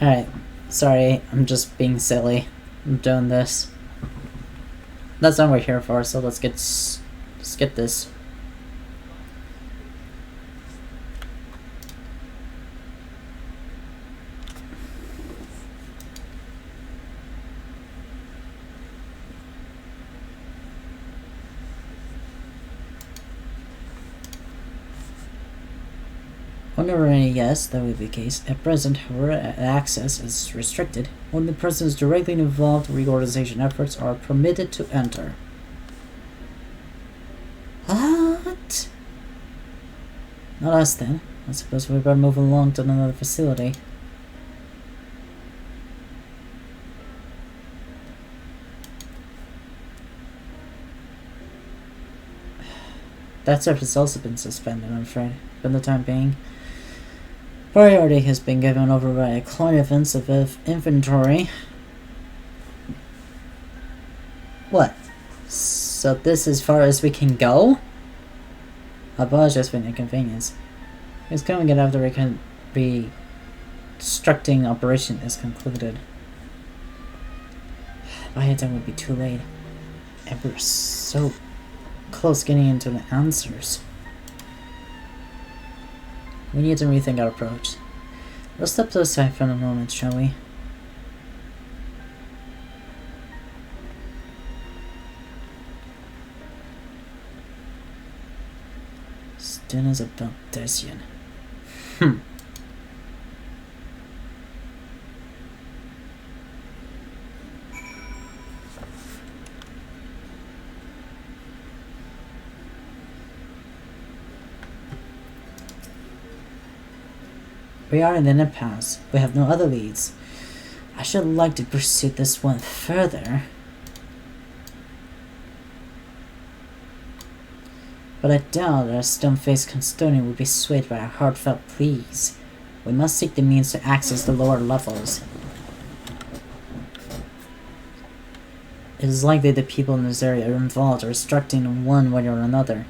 Alright, sorry, I'm just being silly. I'm doing this. That's not what we're here for, so let's get this. Whenever yes, that would be the case. At present, however, access is restricted. Only persons directly involved in reorganization efforts are permitted to enter. What? Not us then. I suppose we better move along to another facility. That service has also been suspended, I'm afraid, for the time being. Priority has been given over by a client events of inventory. What? So this is as far as we can go? I apologize for the inconvenience. It's coming in after reconstructing operation is concluded. By the time would be too late. And we're so close getting into the answers. We need to rethink our approach. Let's step to the side for a moment, shall we? Students of Beltesian. We are in an impasse. We have no other leads. I should like to pursue this one further. But I doubt that a stone-faced custodian would be swayed by our heartfelt pleas. We must seek the means to access the lower levels. It is likely the people in this area are involved or obstructing in one way or another.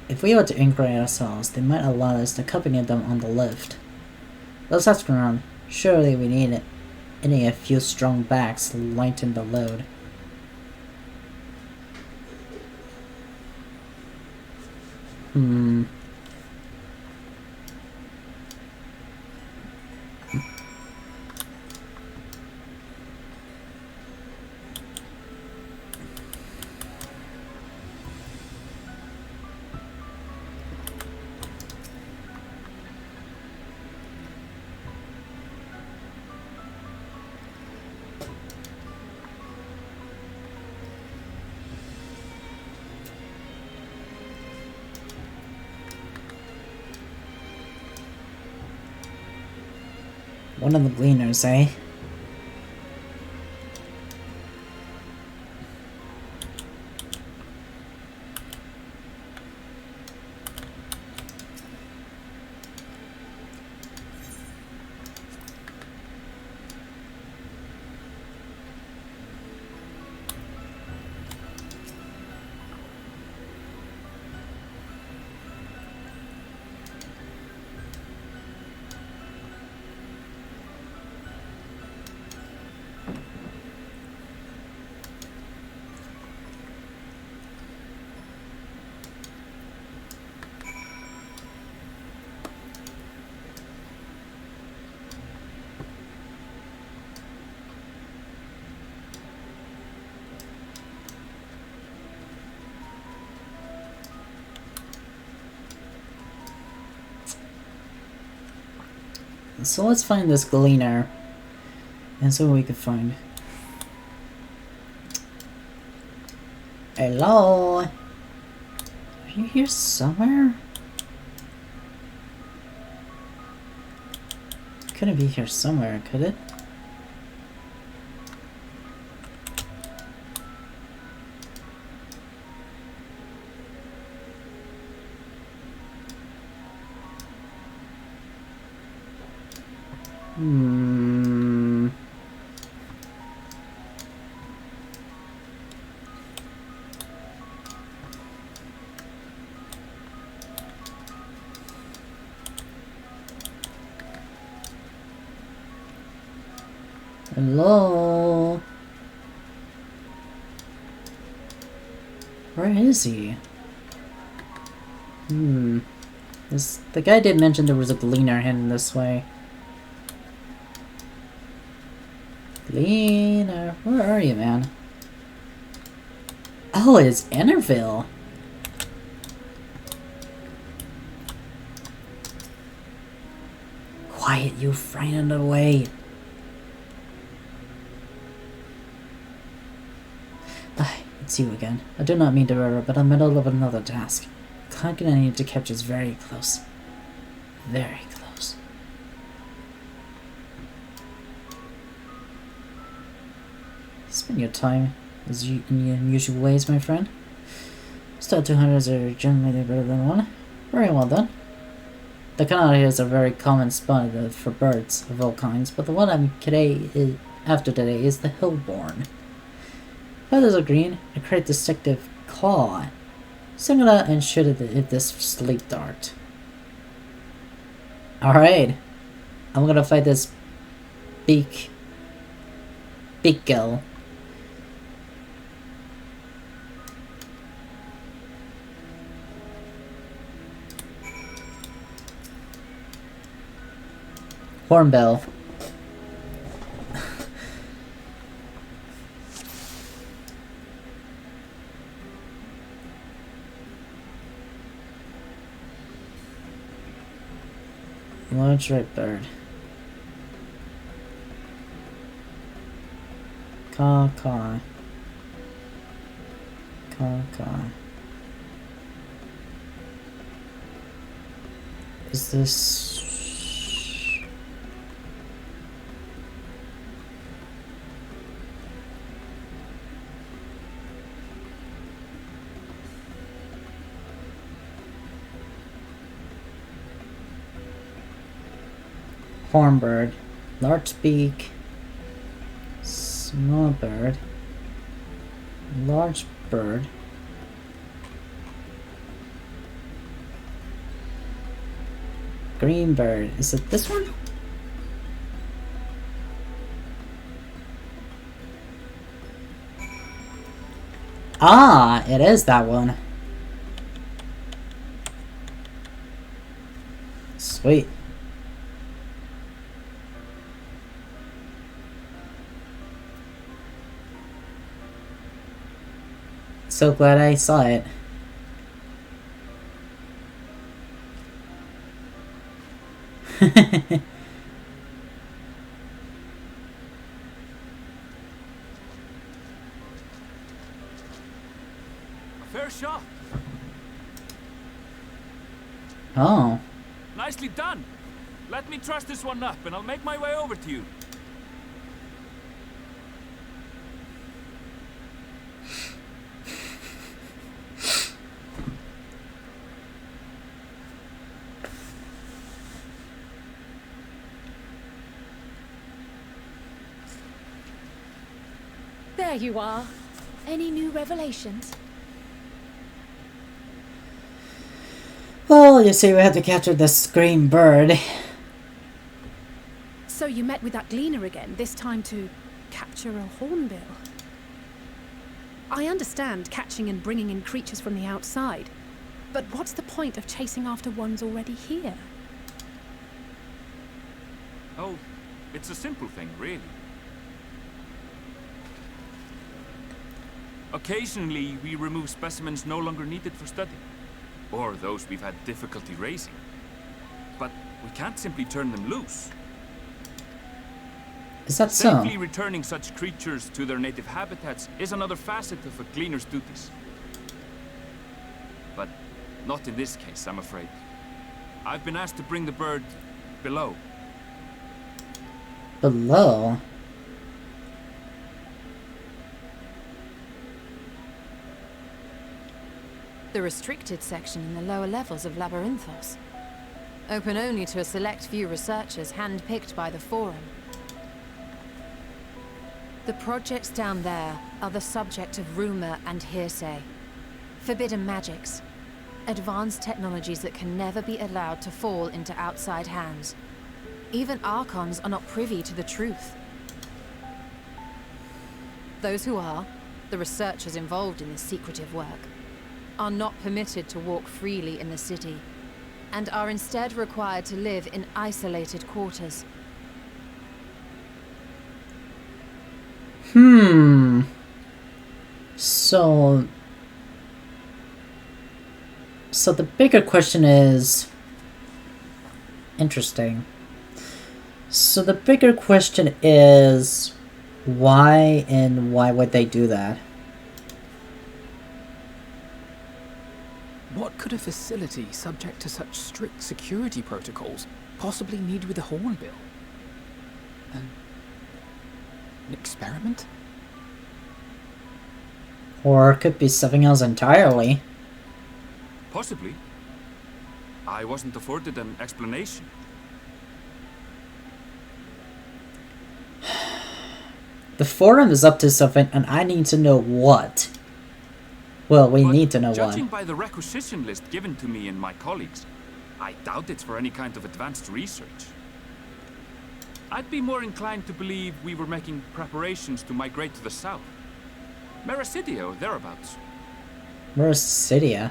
If we were to inquire ourselves, they might allow us to accompany them on the lift. Let's ask around. Surely we need it. Any a few strong backs to lighten the load. One of the gleaners, eh? So let's find this gleaner and see what we can find. Hello? Are you here somewhere? Couldn't be here somewhere, could it? Hello? Where is he? The guy did mention there was a gleaner hidden this way. Gleaner, where are you, man? Oh, it's Interville. Quiet, you frightened away. It's you again. I do not mean to err, but I'm in the middle of another task. The target I need to capture is very close. Very close. Spend your time in your usual ways, my friend. Still 200s are generally better than one. Very well done. The canal here is a very common spot for birds of all kinds, but the one after today is the hillborn. Feathers are green, a great distinctive claw. Single out and shoot it with this sleep dart. Alright. I'm gonna fight this beak girl. Hornbill. Large red bird. Caw. Is this... Hornbird, large beak, small bird, large bird, green bird. Is it this one? Ah, it is that one. Sweet. So glad I saw it. Fair shot. Oh. Nicely done. Let me truss this one up and I'll make my way over to you. There you are. Any new revelations? Well, you see, we had to capture this green bird. So you met with that gleaner again, this time to capture a hornbill. I understand catching and bringing in creatures from the outside, but what's the point of chasing after ones already here? Oh, it's a simple thing, really. Occasionally, we remove specimens no longer needed for study, or those we've had difficulty raising. But we can't simply turn them loose. Is that so? Safely returning such creatures to their native habitats is another facet of a cleaner's duties. But not in this case, I'm afraid. I've been asked to bring the bird below. Below? The restricted section in the lower levels of Labyrinthos. Open only to a select few researchers hand-picked by the Fourm. The projects down there are the subject of rumor and hearsay. Forbidden magics. Advanced technologies that can never be allowed to fall into outside hands. Even Archons are not privy to the truth. Those who are, the researchers involved in this secretive work, are not permitted to walk freely in the city, and are instead required to live in isolated quarters. So the bigger question is... Interesting. So the bigger question is... Why, and why would they do that? What could a facility subject to such strict security protocols possibly need with a hornbill? An experiment? Or it could be something else entirely. Possibly. I wasn't afforded an explanation. The Fourm is up to something, and I need to know what. Well, we need to know what. Judging by the requisition list given to me and my colleagues, I doubt it's for any kind of advanced research. I'd be more inclined to believe we were making preparations to migrate to the south. Mericidia or thereabouts. Mericidia?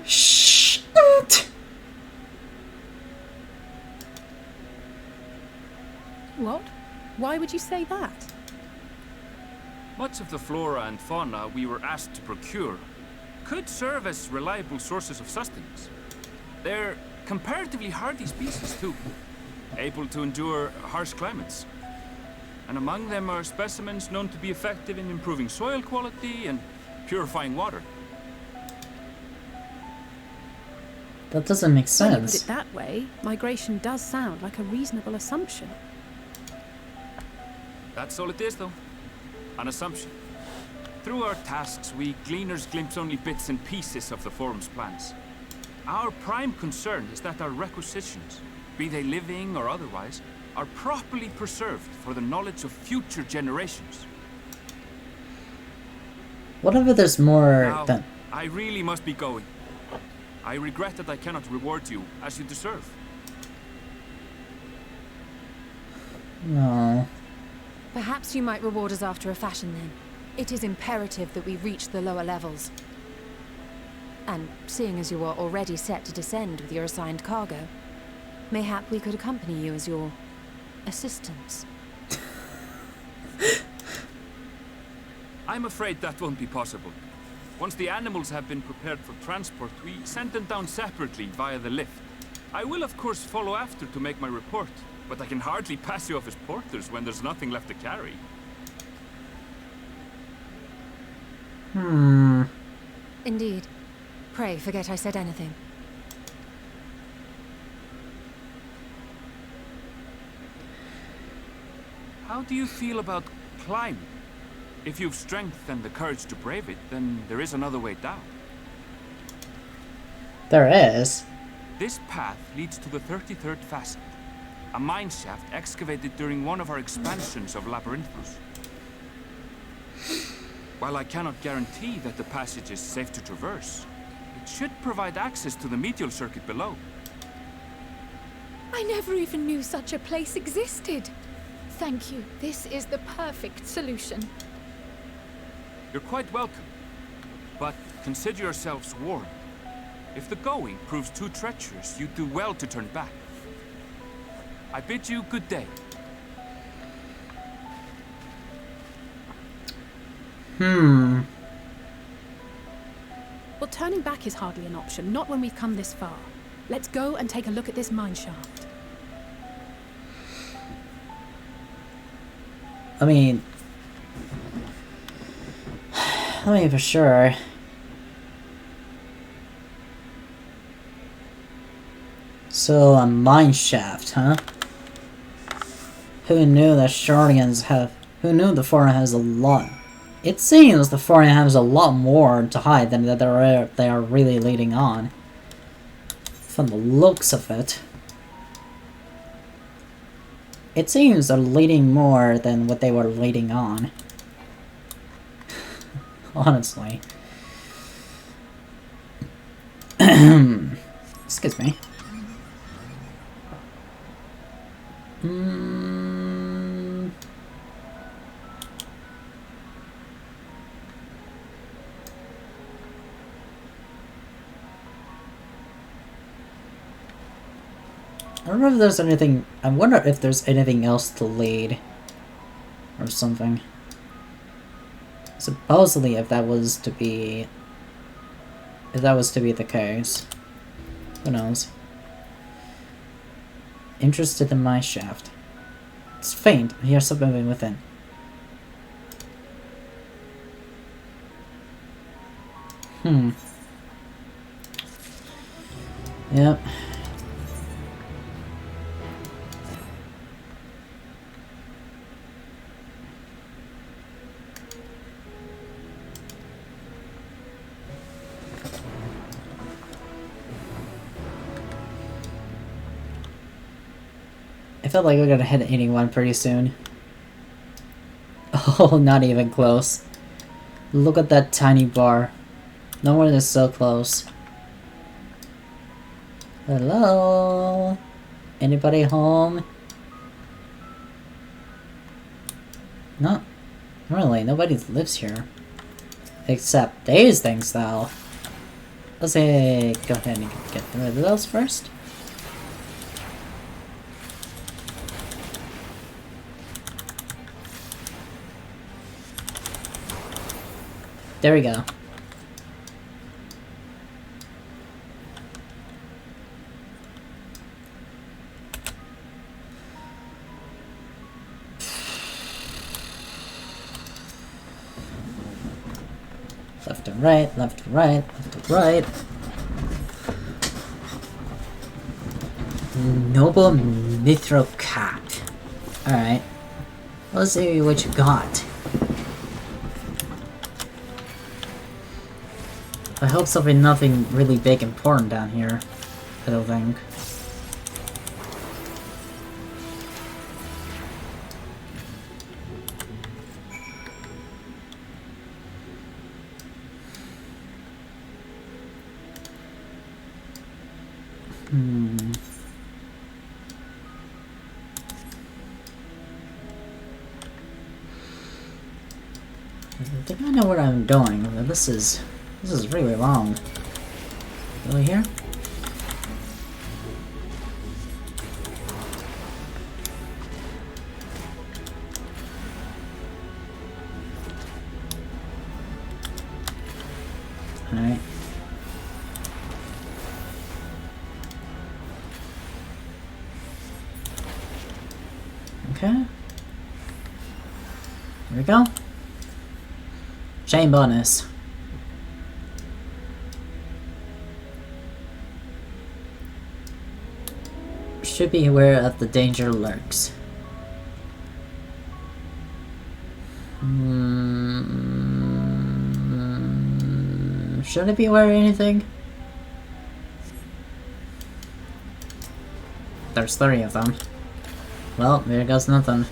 Shit! What? Why would you say that? Much of the flora and fauna we were asked to procure could serve as reliable sources of sustenance. They're comparatively hardy species too, able to endure harsh climates. And among them are specimens known to be effective in improving soil quality and purifying water. That doesn't make When you put sense. it that way, migration does sound like a reasonable assumption. That's all it is, though. An assumption. Through our tasks, we gleaners glimpse only bits and pieces of the Fourm's plans. Our prime concern is that our requisitions, be they living or otherwise, are properly preserved for the knowledge of future generations. Whatever there's more Now, than... I really must be going. I regret that I cannot reward you as you deserve. No. Perhaps you might reward us after a fashion then. It is imperative that we reach the lower levels. And seeing as you are already set to descend with your assigned cargo, mayhap we could accompany you as your assistants. I'm afraid that won't be possible. Once the animals have been prepared for transport, we send them down separately via the lift. I will of course follow after to make my report, but I can hardly pass you off as porters when there's nothing left to carry. Indeed. Pray forget I said anything. How do you feel about climbing? If you've strength and the courage to brave it, then there is another way down. There is. This path leads to the 33rd facet, a mine shaft excavated during one of our expansions of Labyrinthos. While I cannot guarantee that the passage is safe to traverse, it should provide access to the medial circuit below. I never even knew such a place existed. Thank you. This is the perfect solution. You're quite welcome, but consider yourselves warned. If the going proves too treacherous, you'd do well to turn back. I bid you good day. Hmm. Well, turning back is hardly an option, not when we've come this far. Let's go and take a look at this mine shaft. I mean, for sure. So, a mine shaft, huh? Who knew that Shardians have... Who knew the Fourm has a lot... It seems the Fourm has a lot more to hide than that they are really leading on. From the looks of it. It seems they're leading more than what they were leading on. Honestly. Excuse me. don't know if there's anything... I wonder if there's anything else to lead. Or something. Supposedly, if that was to be... If that was to be the case. Who knows? Interested in my shaft. It's faint. I hear something within. Yep. I felt like we're gonna hit 81 pretty soon. Oh, not even close. Look at that tiny bar. No one is so close. Hello? Anybody home? No. Really, nobody lives here. Except these things, though. Let's say, go ahead and get rid of those first. There we go. Left to right, left to right, left to right. Noble Mithril Cap. Alright. Let's see what you got. I hope something nothing really big important down here. I don't think. I think I know what I'm doing, but this is really long. Go here? Alright. Okay. Here we go. Chain bonus. Should be aware of the danger lurks. Should I be aware of anything? There's 30 of them. Well, there goes nothing.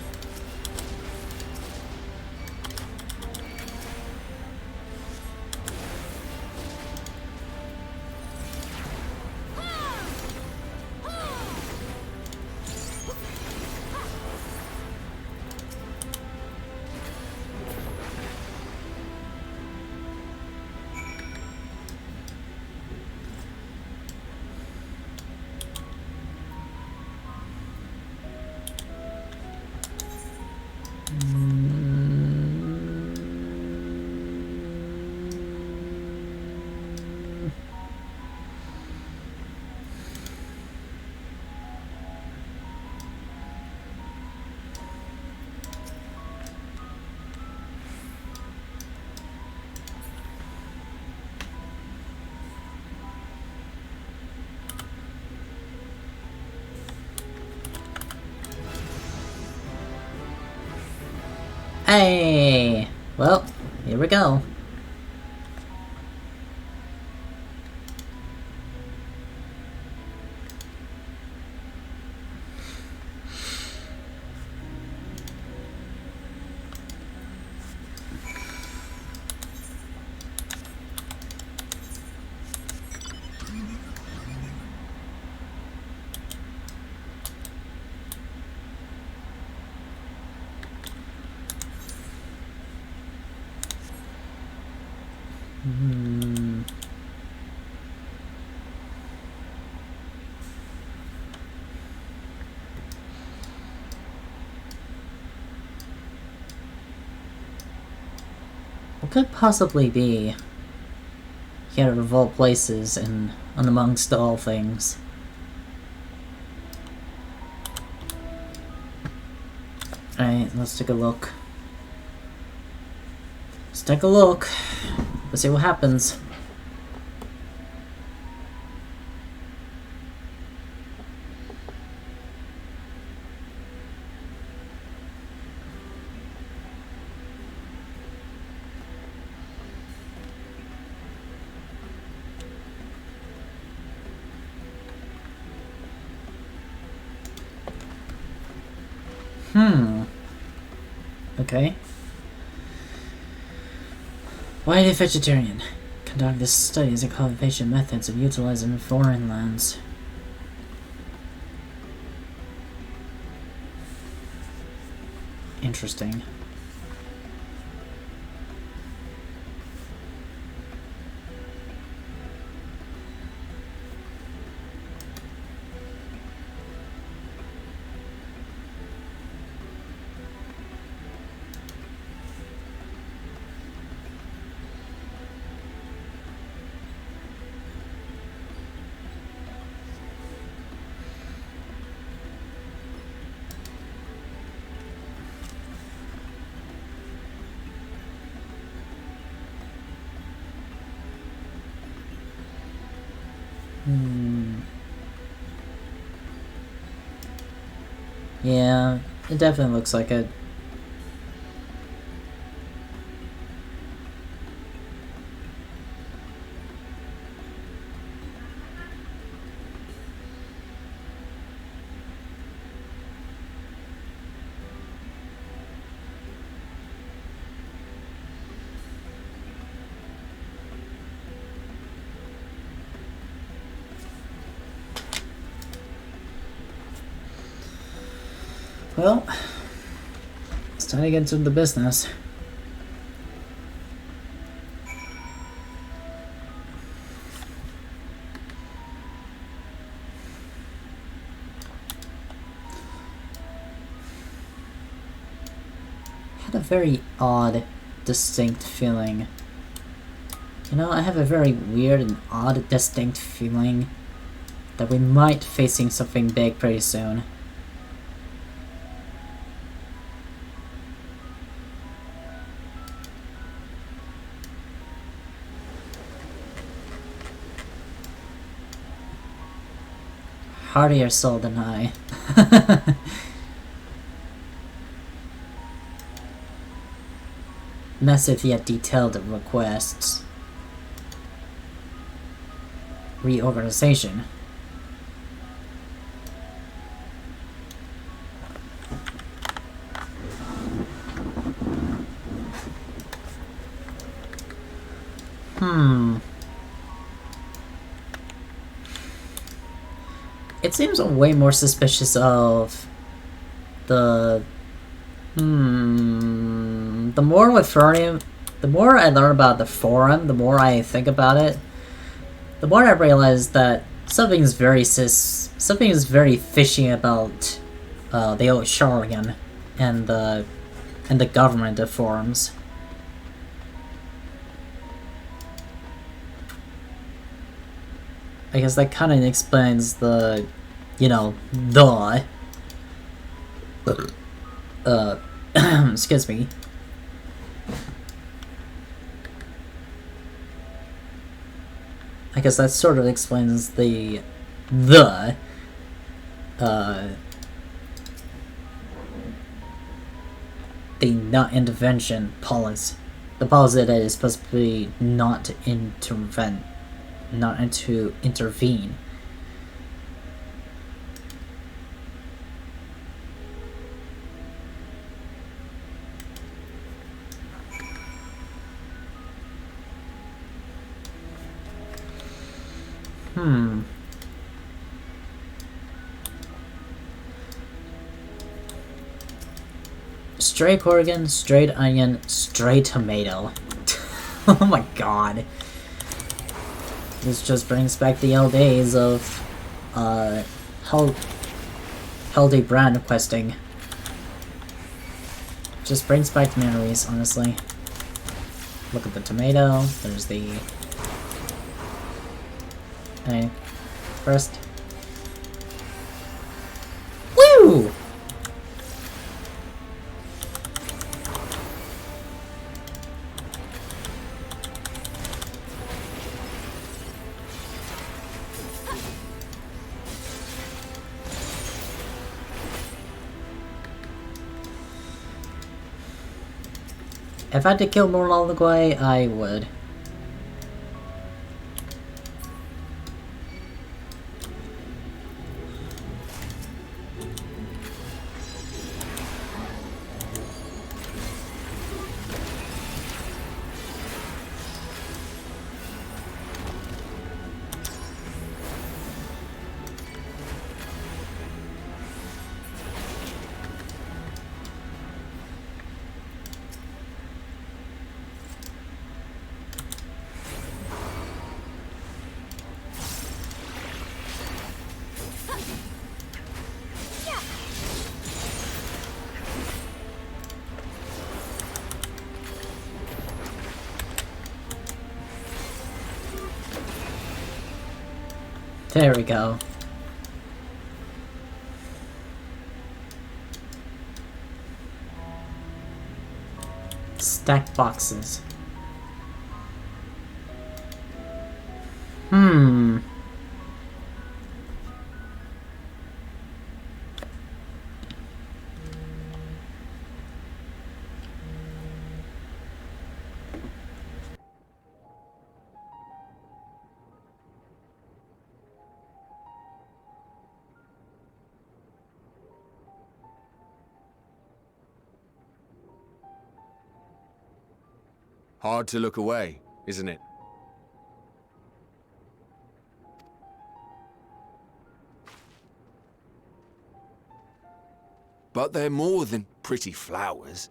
Hey! Well, here we go. What could possibly be here of all places and amongst all things? Alright, let's take a look. Let's take a look. Let's see what happens. Okay. Why a vegetarian? Conduct this studies and cultivation methods of utilizing foreign lands. Interesting. Yeah, it definitely looks like it. Well, it's time to get into the business. I had a very odd, distinct feeling. You know, I have a very weird and odd, distinct feeling that we might facing something big pretty soon. Hardier soul than I. Massive yet detailed requests. Reorganization. It seems way more suspicious of the more with Fourm, the more I learn about the Fourm, the more I think about it, the more I realize that something is very fishy about the old Sharian and the government of Fourms. I guess that kind of explains the, you know, excuse me. I guess that sort of explains the not intervention policy. The policy that is supposed to be not to intervene. Stray Corrigan, straight onion, stray tomato. Oh my god. This just brings back the old days of healthy brand questing. Just brings back memories, honestly. Look at the tomato. There's the... Hey. First. Woo! If I had to kill more Lolligway, I would. There we go. Stack boxes. Hard to look away, isn't it? But they're more than pretty flowers.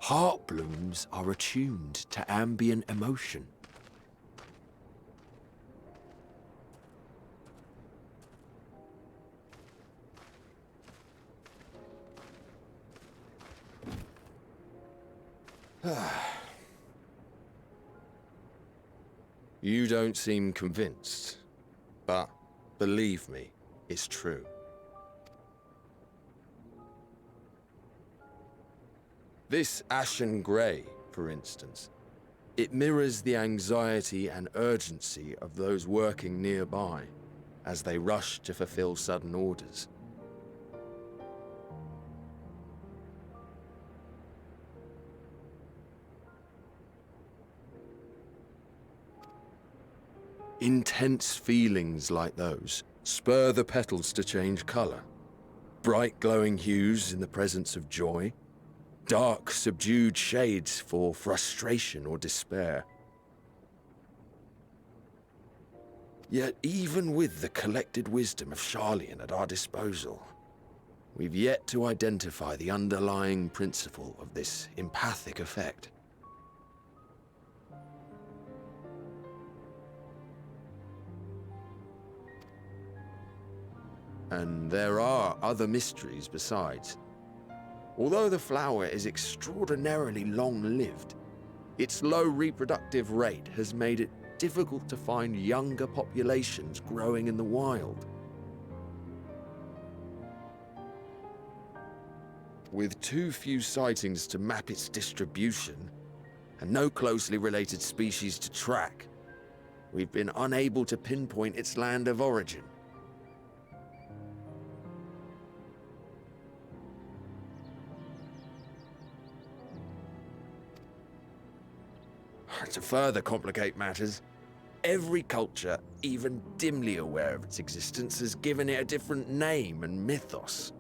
Heart blooms are attuned to ambient emotion. You don't seem convinced, but believe me, it's true. This ashen grey, for instance, it mirrors the anxiety and urgency of those working nearby as they rush to fulfill sudden orders. Intense feelings like those spur the petals to change colour. Bright glowing hues in the presence of joy, dark subdued shades for frustration or despair. Yet even with the collected wisdom of Charlian at our disposal, we've yet to identify the underlying principle of this empathic effect. And there are other mysteries besides. Although the flower is extraordinarily long-lived, its low reproductive rate has made it difficult to find younger populations growing in the wild. With too few sightings to map its distribution, and no closely related species to track, we've been unable to pinpoint its land of origin. To further complicate matters, every culture, even dimly aware of its existence, has given it a different name and mythos.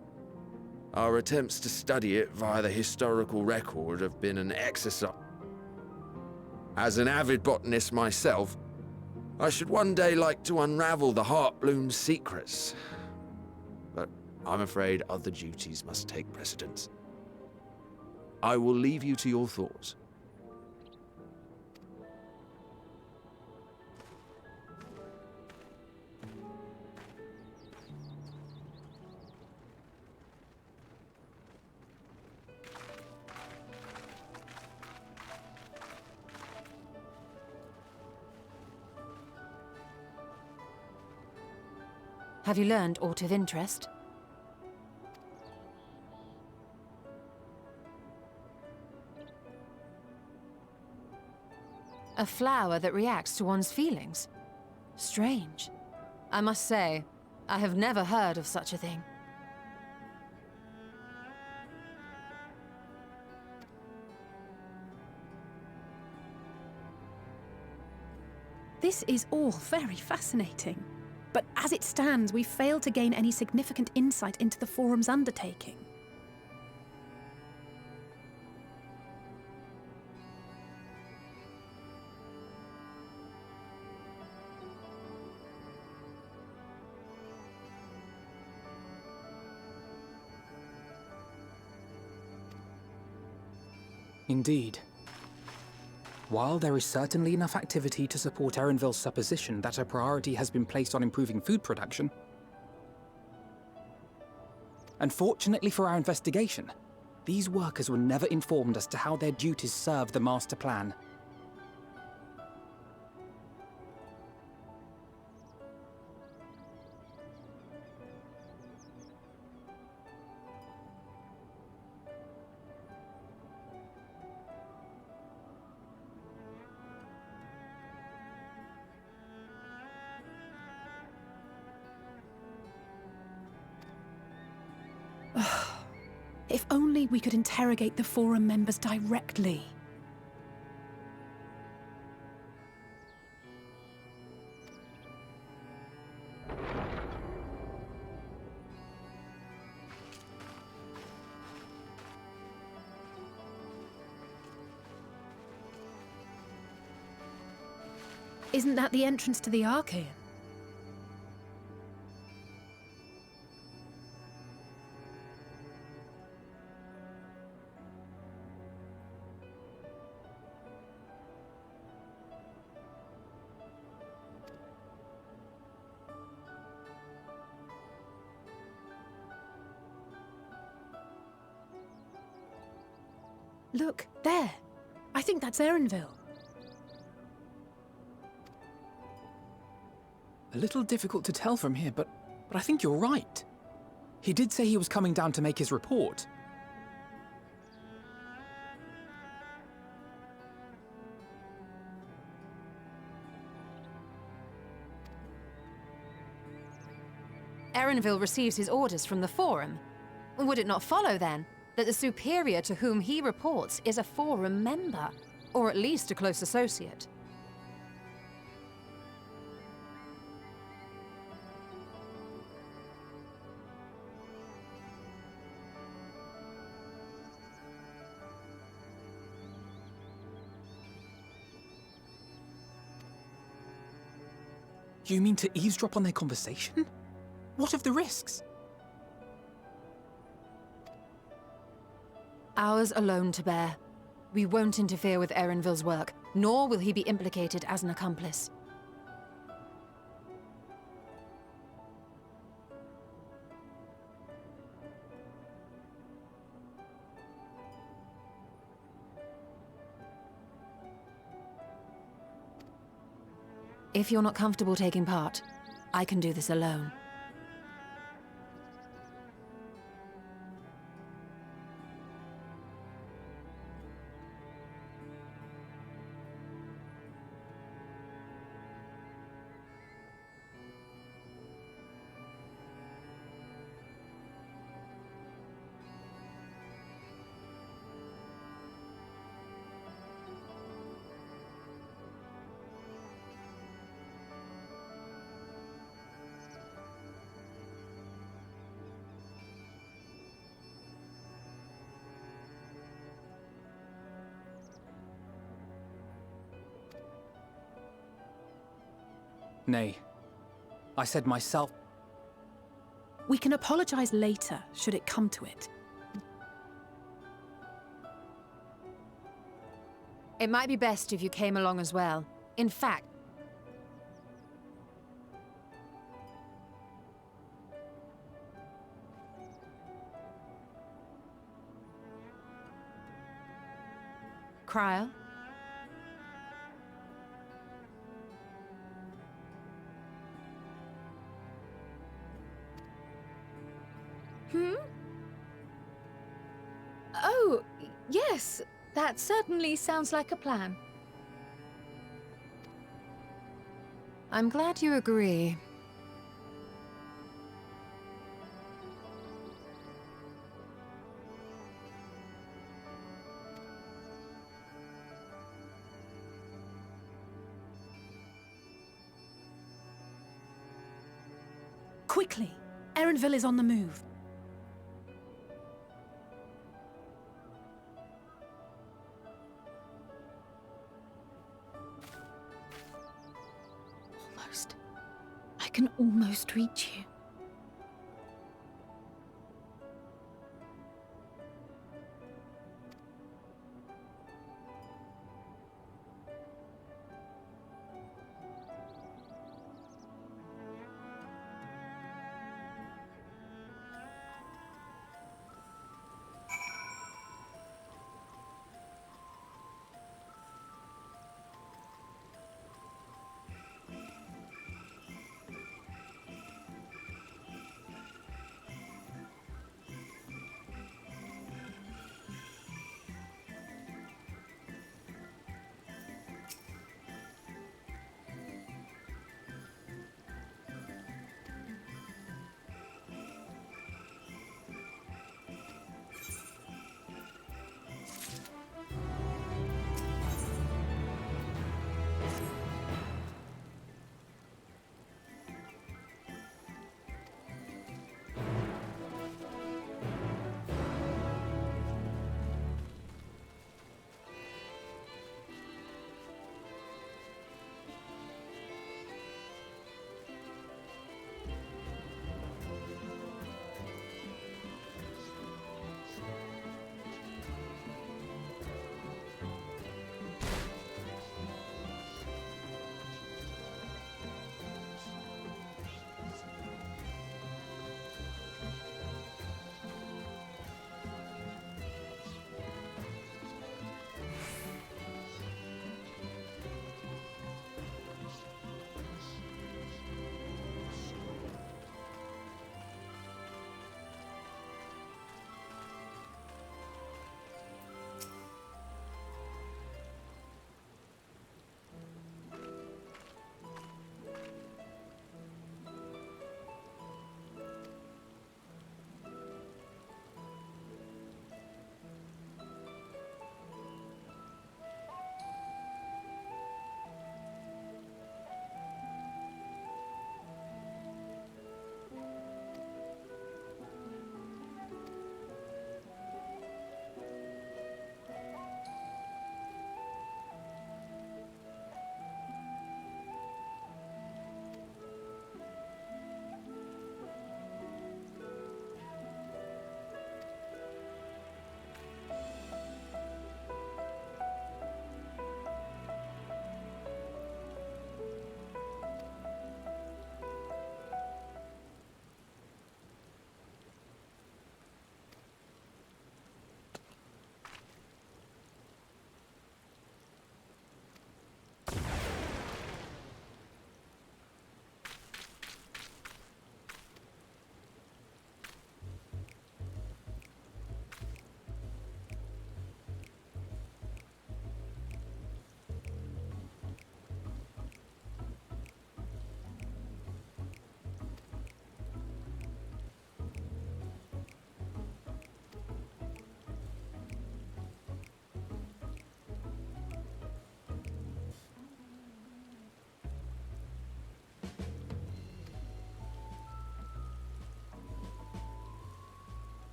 Our attempts to study it via the historical record have been an exercise. As an avid botanist myself, I should one day like to unravel the Heartbloom's secrets. But I'm afraid other duties must take precedence. I will leave you to your thoughts. Have you learned aught of interest? A flower that reacts to one's feelings? Strange. I must say, I have never heard of such a thing. This is all very fascinating. But as it stands, we fail to gain any significant insight into the Fourm's undertaking. Indeed. While there is certainly enough activity to support Erenville's supposition that a priority has been placed on improving food production, unfortunately for our investigation, these workers were never informed as to how their duties serve the master plan. If only we could interrogate the Forum members directly. Isn't that the entrance to the Archaean? Look, there. I think that's Erenville. A little difficult to tell from here, but I think you're right. He did say he was coming down to make his report. Erenville receives his orders from the Forum. Would it not follow, then, that the superior to whom he reports is a Forum member, or at least a close associate? You mean to eavesdrop on their conversation? What of the risks? Ours alone to bear. We won't interfere with Erenville's work, nor will he be implicated as an accomplice. If you're not comfortable taking part, I can do this alone. Nay. I said myself. We can apologize later, should it come to it. It might be best if you came along as well. In fact, Cryo? Oh, yes. That certainly sounds like a plan. I'm glad you agree. Quickly! Erenville is on the move. Almost. I can almost reach you.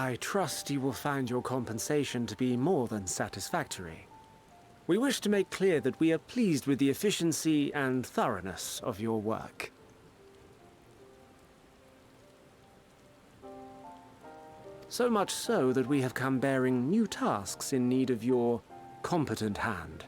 I trust you will find your compensation to be more than satisfactory. We wish to make clear that we are pleased with the efficiency and thoroughness of your work. So much so that we have come bearing new tasks in need of your competent hand.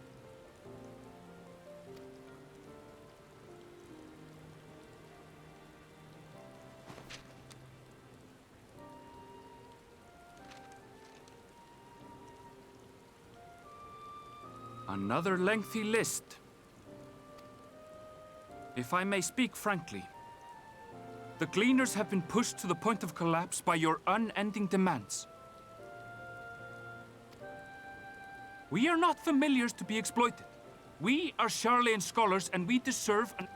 Another lengthy list. If I may speak frankly, the Gleaners have been pushed to the point of collapse by your unending demands. We are not familiars to be exploited. We are Sharlayan scholars and we deserve an...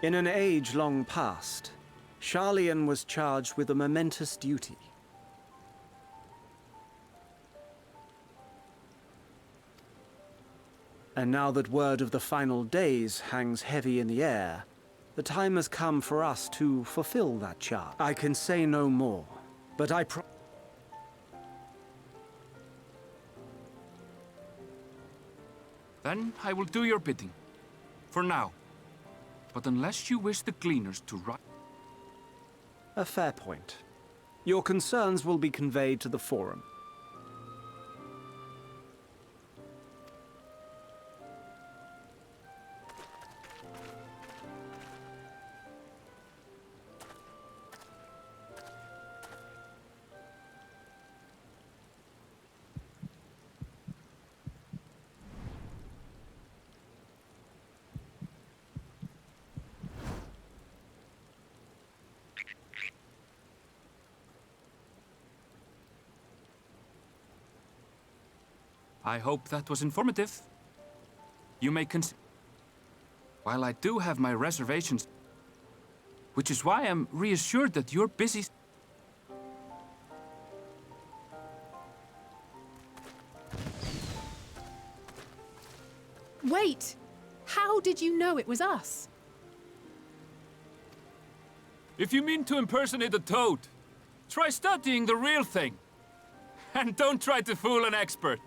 In an age long past, Sharlayan was charged with a momentous duty. And now that word of the final days hangs heavy in the air, the time has come for us to fulfill that charge. I can say no more, but Then I will do your bidding. For now. But unless you wish the Gleaners to rise... A fair point. Your concerns will be conveyed to the Forum. I hope that was informative. You may While I do have my reservations, which is why I'm reassured that you're busy... Wait! How did you know it was us? If you mean to impersonate a toad, try studying the real thing. And don't try to fool an expert.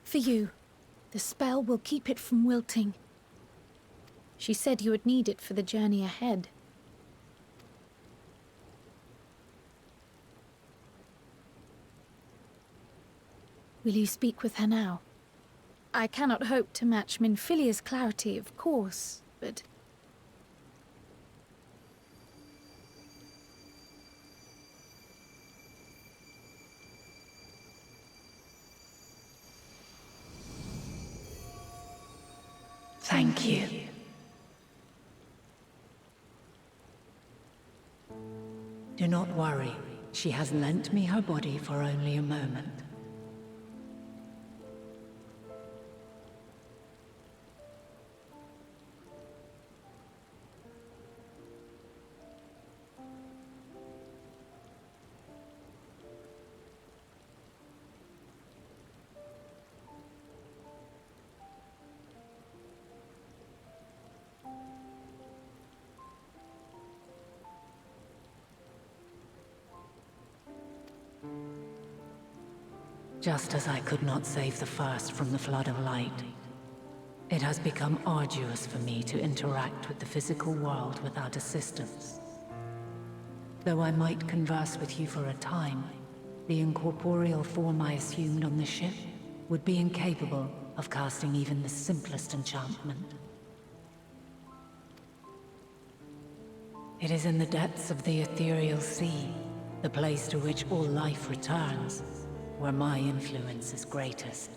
For you. The spell will keep it from wilting. She said you would need it for the journey ahead. Will you speak with her now? I cannot hope to match Minfilia's clarity, of course, but... Thank you. Do not worry. She has lent me her body for only a moment. Just as I could not save the first from the flood of light, it has become arduous for me to interact with the physical world without assistance. Though I might converse with you for a time, the incorporeal form I assumed on the ship would be incapable of casting even the simplest enchantment. It is in the depths of the ethereal sea, the place to which all life returns, where my influence is greatest.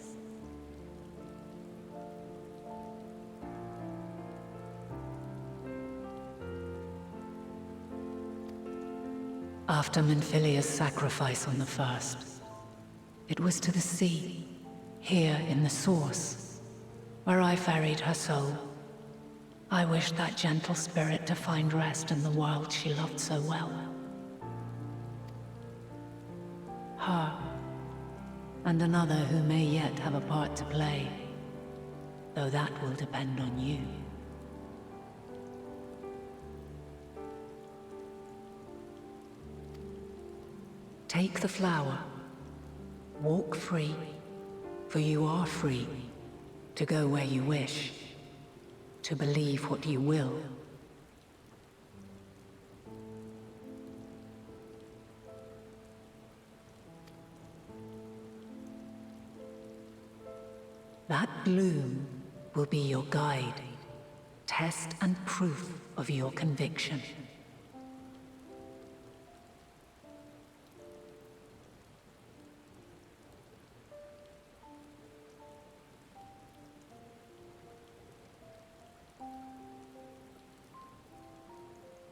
After Minfilia's sacrifice on the first, it was to the sea, here in the source, where I ferried her soul. I wished that gentle spirit to find rest in the world she loved so well. Her, and another who may yet have a part to play, though that will depend on you. Take the flower, walk free, for you are free, to go where you wish, to believe what you will. That bloom will be your guide, test and proof of your conviction.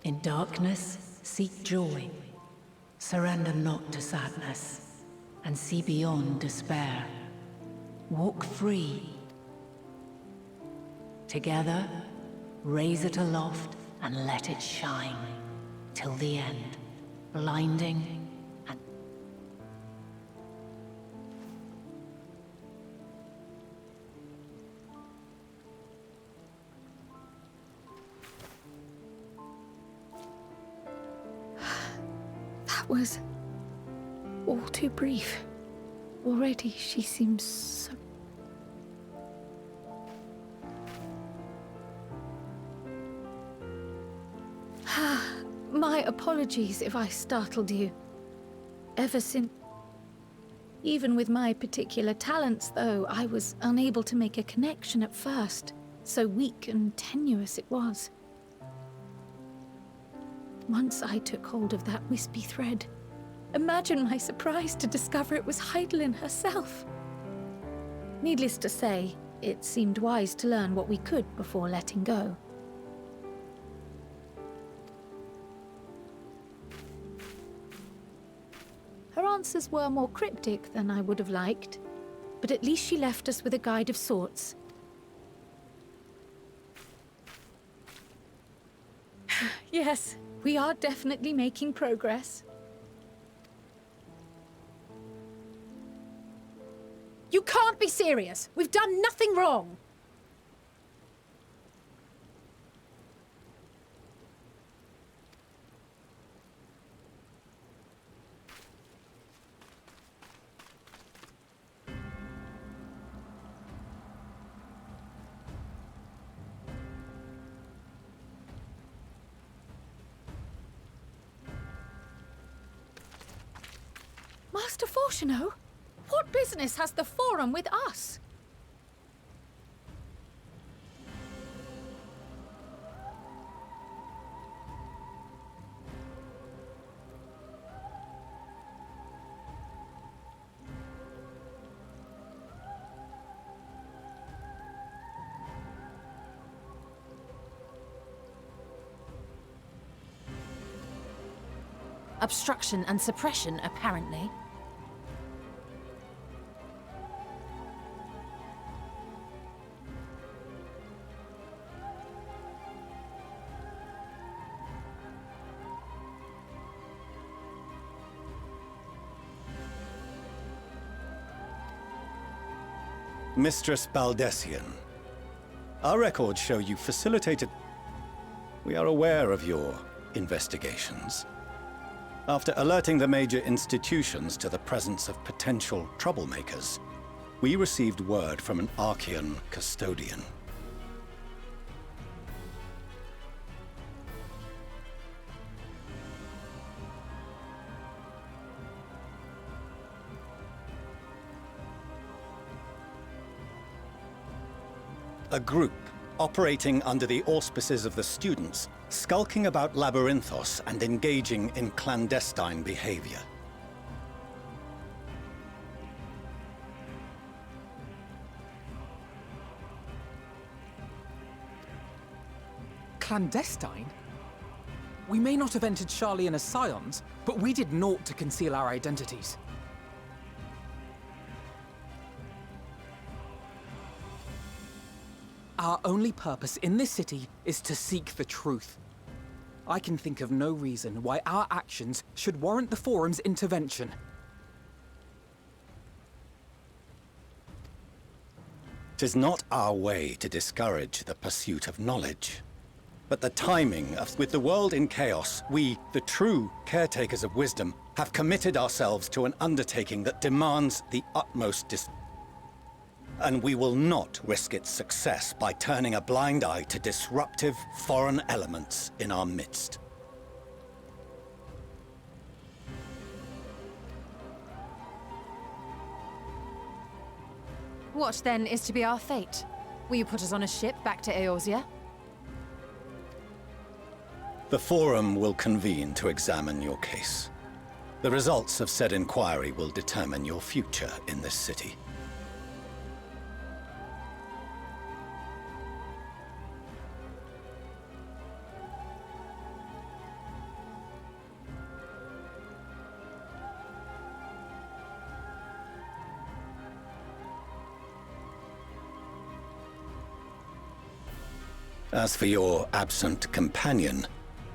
In darkness, seek joy. Surrender not to sadness, and see beyond despair. Walk free. Together, raise it aloft and let it shine, till the end, blinding and... That was all too brief. Already she seems so... My apologies if I startled you. Ever since... Even with my particular talents, though, I was unable to make a connection at first. So weak and tenuous it was. Once I took hold of that wispy thread, imagine my surprise to discover it was Heidelin herself. Needless to say, it seemed wise to learn what we could before letting go. Her answers were more cryptic than I would have liked, but at least she left us with a guide of sorts. Yes, we are definitely making progress. You can't be serious! We've done nothing wrong! Master Fortuno? What business has the Forum with us? Obstruction and suppression, apparently. Mistress Baldessian, our records show you facilitated... We are aware of your investigations. After alerting the major institutions to the presence of potential troublemakers, we received word from an Archean custodian. A group operating under the auspices of the students, skulking about Labyrinthos and engaging in clandestine behavior. Clandestine? We may not have entered Charlian as scions, but we did naught to conceal our identities. Our only purpose in this city is to seek the truth. I can think of no reason why our actions should warrant the Forum's intervention. Tis not our way to discourage the pursuit of knowledge. But the timing of... With the world in chaos, we, the true caretakers of wisdom, have committed ourselves to an undertaking that demands the utmost and we will not risk its success by turning a blind eye to disruptive foreign elements in our midst. What, then, is to be our fate? Will you put us on a ship back to Eorzea? The Forum will convene to examine your case. The results of said inquiry will determine your future in this city. As for your absent companion,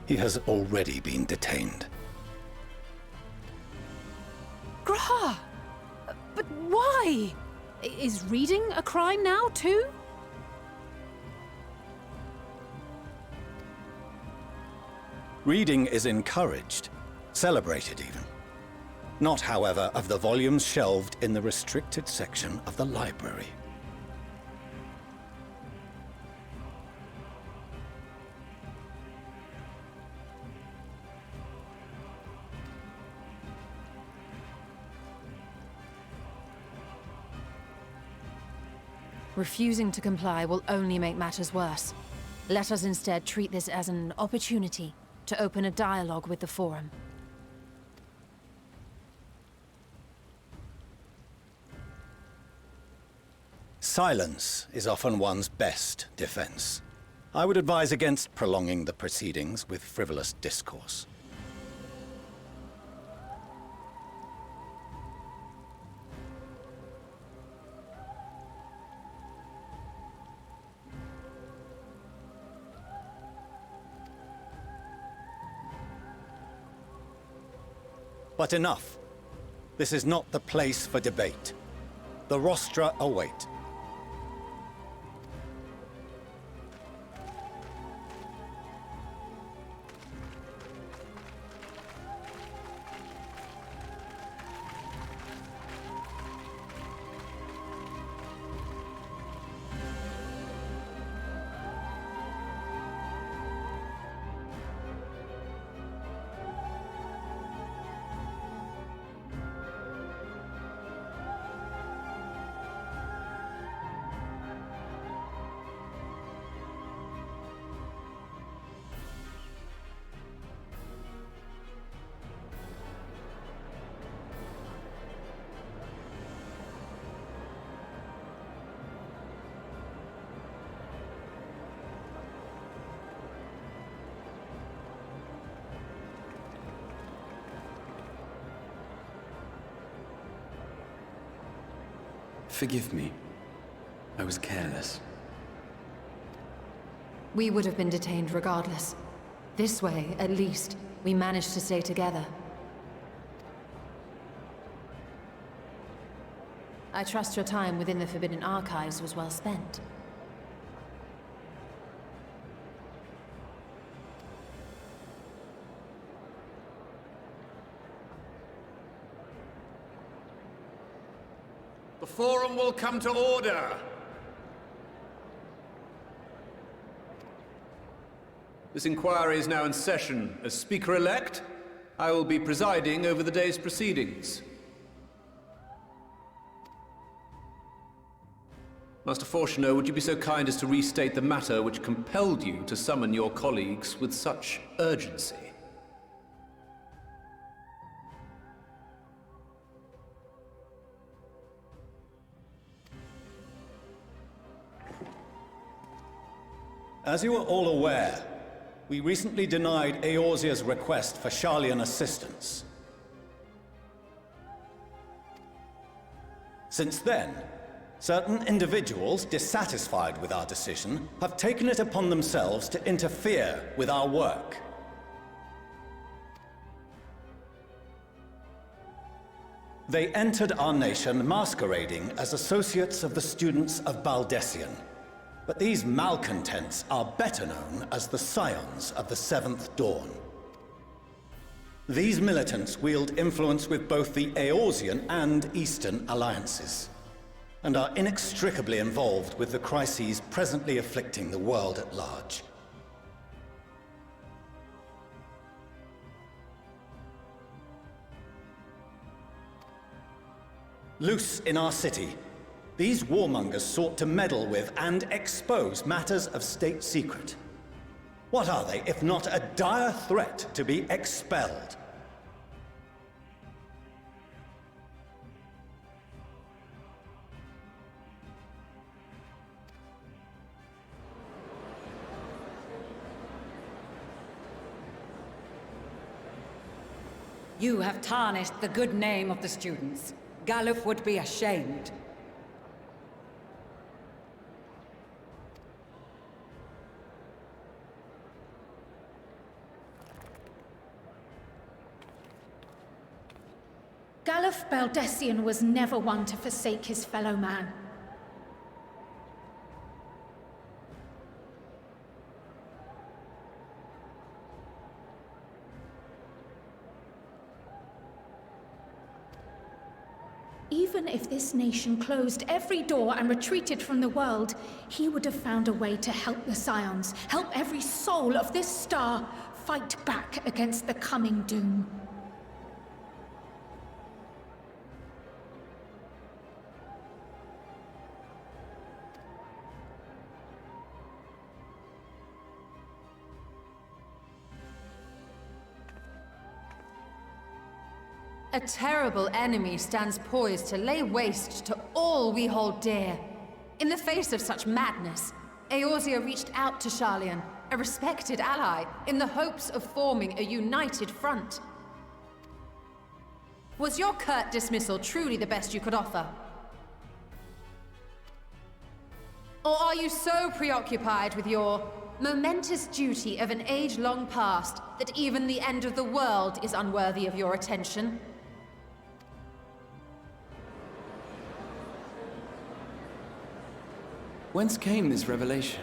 he has already been detained. Grah! But why? Is reading a crime now, too? Reading is encouraged, celebrated even. Not, however, of the volumes shelved in the restricted section of the library. Refusing to comply will only make matters worse. Let us instead treat this as an opportunity to open a dialogue with the Forum. Silence is often one's best defense. I would advise against prolonging the proceedings with frivolous discourse. But enough. This is not the place for debate. The rostra await. Forgive me. I was careless. We would have been detained regardless. This way, at least, we managed to stay together. I trust your time within the Forbidden Archives was well spent. The Forum will come to order! This inquiry is now in session. As Speaker-elect, I will be presiding over the day's proceedings. Master Fortuner, would you be so kind as to restate the matter which compelled you to summon your colleagues with such urgency? As you are all aware, we recently denied Eorzea's request for Sharlayan assistance. Since then, certain individuals dissatisfied with our decision have taken it upon themselves to interfere with our work. They entered our nation masquerading as associates of the students of Baldessian. But these malcontents are better known as the Scions of the Seventh Dawn. These militants wield influence with both the Eorzean and Eastern alliances, and are inextricably involved with the crises presently afflicting the world at large. Loose in our city, these warmongers sought to meddle with and expose matters of state secret. What are they, if not a dire threat to be expelled? You have tarnished the good name of the students. Galuf would be ashamed. Galuf Baldessian was never one to forsake his fellow man. Even if this nation closed every door and retreated from the world, he would have found a way to help the Scions, help every soul of this star fight back against the coming doom. A terrible enemy stands poised to lay waste to all we hold dear. In the face of such madness, Eorzea reached out to Sharlayan, a respected ally, in the hopes of forming a united front. Was your curt dismissal truly the best you could offer? Or are you so preoccupied with your momentous duty of an age long past that even the end of the world is unworthy of your attention? Whence came this revelation?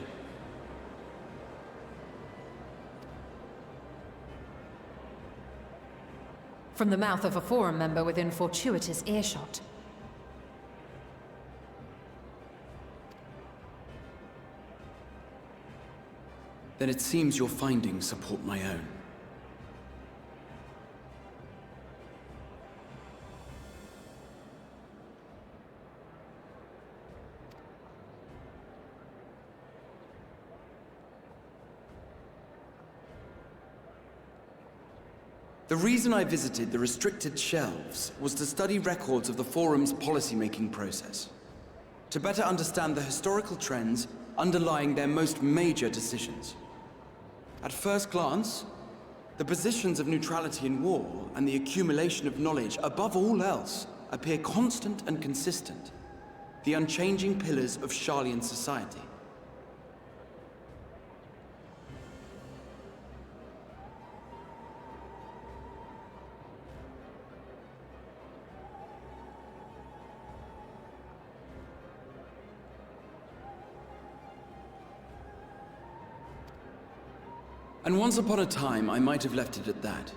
From the mouth of a Forum member within fortuitous earshot. Then it seems your findings support my own. The reason I visited the restricted shelves was to study records of the Forum's policy-making process, to better understand the historical trends underlying their most major decisions. At first glance, the positions of neutrality in war and the accumulation of knowledge above all else appear constant and consistent. the unchanging pillars of Sharlayan society. And once upon a time, I might have left it at that.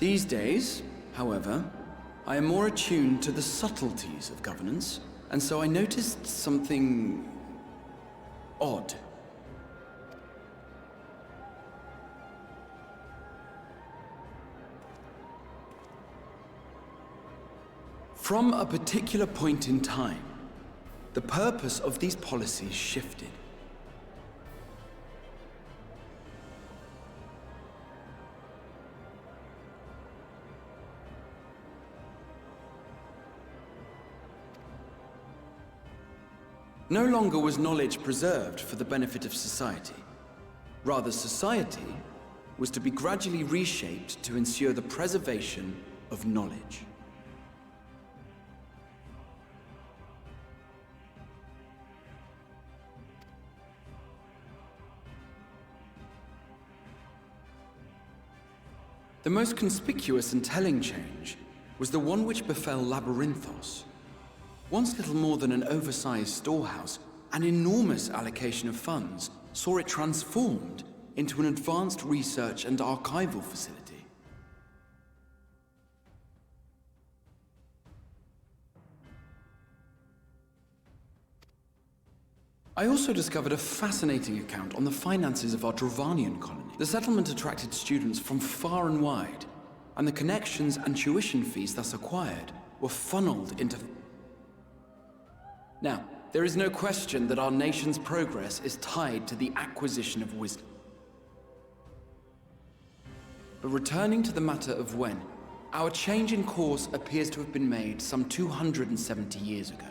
These days, however, I am more attuned to the subtleties of governance, and so I noticed something odd. From a particular point in time, the purpose of these policies shifted. No longer was knowledge preserved for the benefit of society. Rather, society was to be gradually reshaped to ensure the preservation of knowledge. The most conspicuous and telling change was the one which befell Labyrinthos. Once little more than an oversized storehouse, an enormous allocation of funds saw it transformed into an advanced research and archival facility. I also discovered a fascinating account on the finances of our Dravanian colony. The settlement attracted students from far and wide, and the connections and tuition fees thus acquired were funneled into... Now, there is no question that our nation's progress is tied to the acquisition of wisdom. But returning to the matter of when, our change in course appears to have been made some 270 years ago.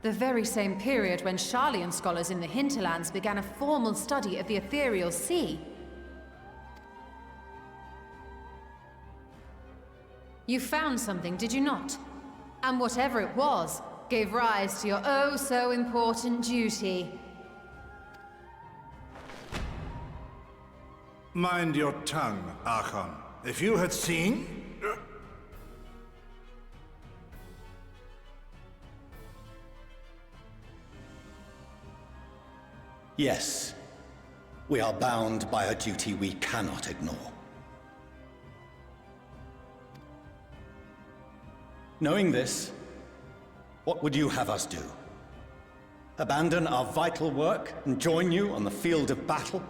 The very same period when Sharlayan scholars in the hinterlands began a formal study of the ethereal sea. You found something, did you not? And whatever it was, gave rise to your oh-so-important duty. Mind your tongue, Archon. If you had seen... Yes. We are bound by a duty we cannot ignore. Knowing this, what would you have us do? Abandon our vital work and join you on the field of battle?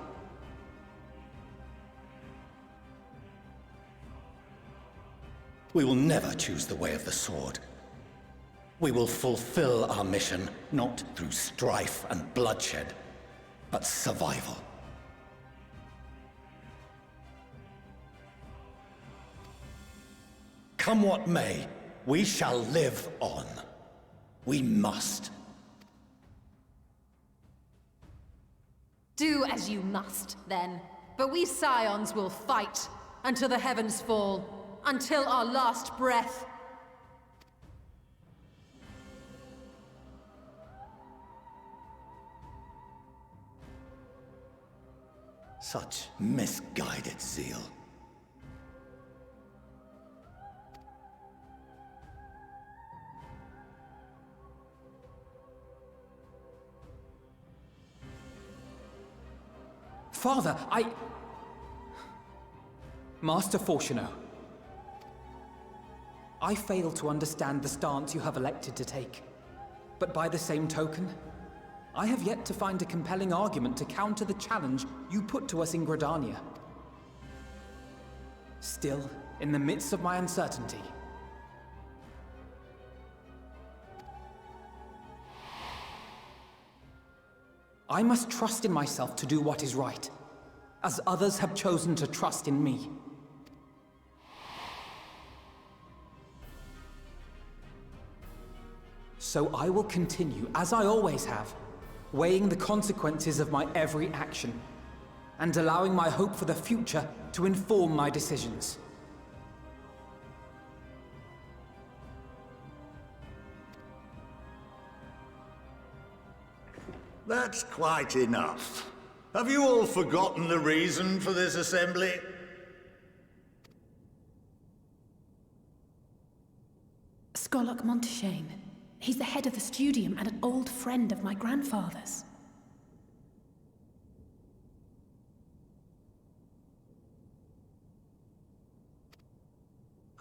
We will never choose the way of the sword. We will fulfill our mission not through strife and bloodshed, but survival. Come what may, we shall live on. We must. Do as you must, then. But we Scions will fight until the heavens fall, until our last breath. Such misguided zeal. Father, Master Fortuno, I fail to understand the stance you have elected to take. But by the same token, I have yet to find a compelling argument to counter the challenge you put to us in Gridania. Still, in the midst of my uncertainty, I must trust in myself to do what is right, as others have chosen to trust in me. So I will continue, as I always have, weighing the consequences of my every action. and allowing my hope for the future to inform my decisions. That's quite enough. Have you all forgotten the reason for this assembly? Skolok Monteshane. He's the head of the studium and an old friend of my grandfather's.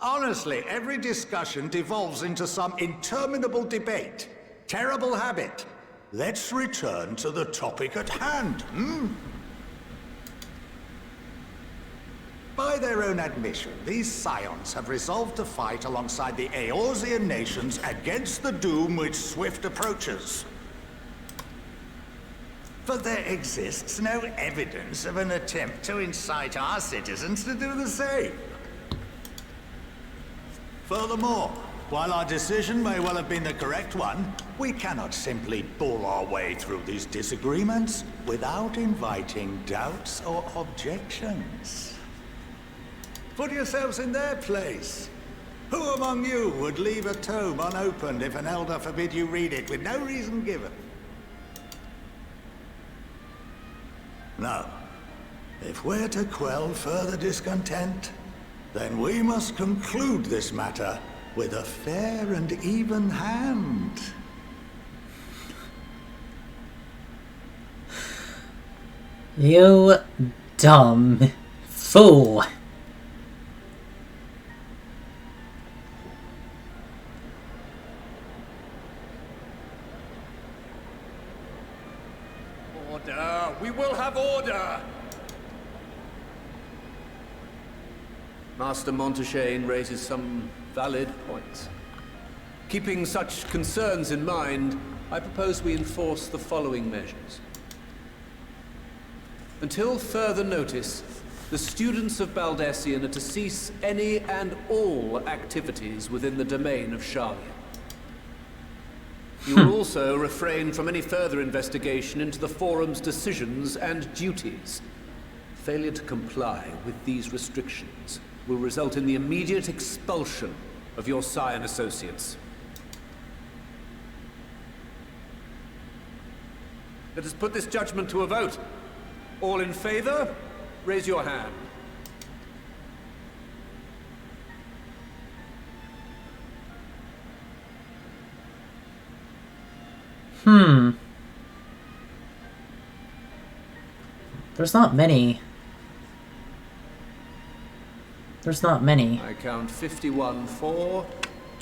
Honestly, every discussion devolves into some interminable debate. Terrible habit. Let's return to the topic at hand, By their own admission, these scions have resolved to fight alongside the Eorzean nations against the doom which swift approaches. But there exists no evidence of an attempt to incite our citizens to do the same. Furthermore, while our decision may well have been the correct one, we cannot simply bull our way through these disagreements without inviting doubts or objections. Put yourselves in their place. Who among you would leave a tome unopened if an elder forbid you read it with no reason given? No. If we're to quell further discontent, then we must conclude this matter with a fair and even hand. You dumb fool. Order! We will have order! Master Monteshane raises some valid points. Keeping such concerns in mind, I propose we enforce the following measures. Until further notice, the students of Baldessian are to cease any and all activities within the domain of Shalia. You will also refrain from any further investigation into the Forum's decisions and duties. Failure to comply with these restrictions will result in the immediate expulsion of your Scion associates. Let us put this judgment to a vote. All in favor, raise your hand. There's not many. There's not many. I count 51 for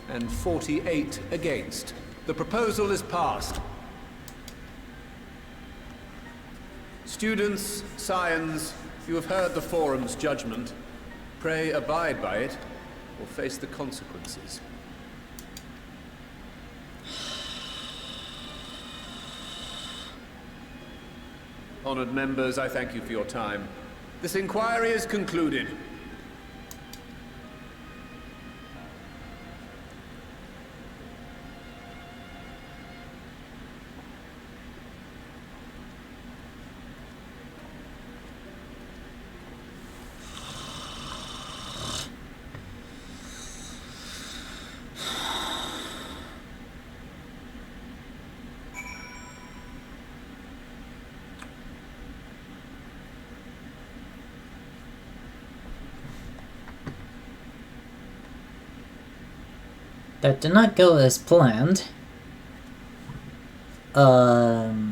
and 48 against. The proposal is passed. Students, scions, you have heard the Forum's judgment. Pray abide by it, or face the consequences. Honored members, I thank you for your time. This inquiry is concluded. That did not go as planned. That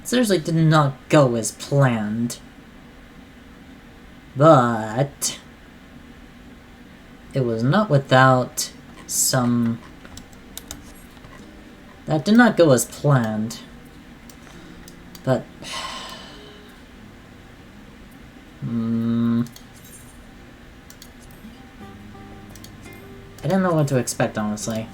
seriously did not go as planned. But it was not without some... That did not go as planned. But... I didn't know what to expect, honestly.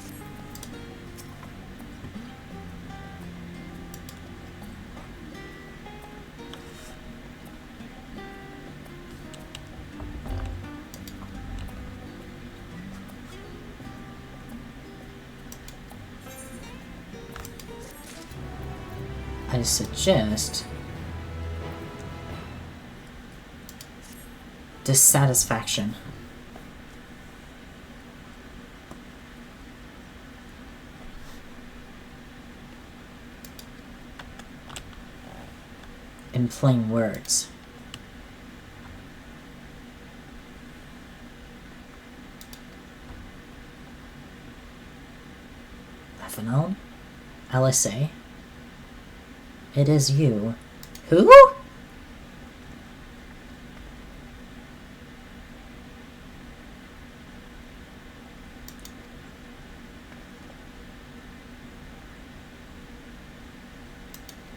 I suggest dissatisfaction. In plain words. Ethanol? LSA? It is you. Who?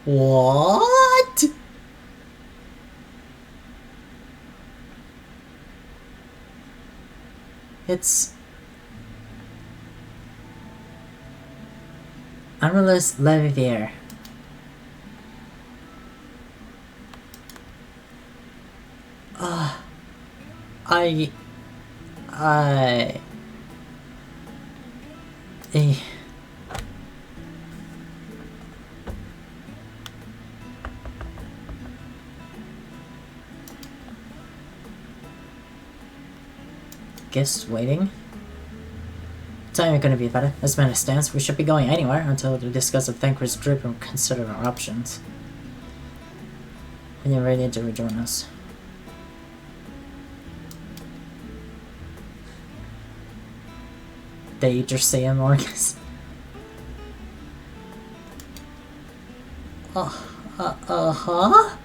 What? It's Amaryllis Levivier. I guess waiting. Time gonna be better. As matter stands, we should be going anywhere until we discuss with Thancred's group and consider our options. When you're ready to rejoin us. Danger say Marcus. Uh-huh?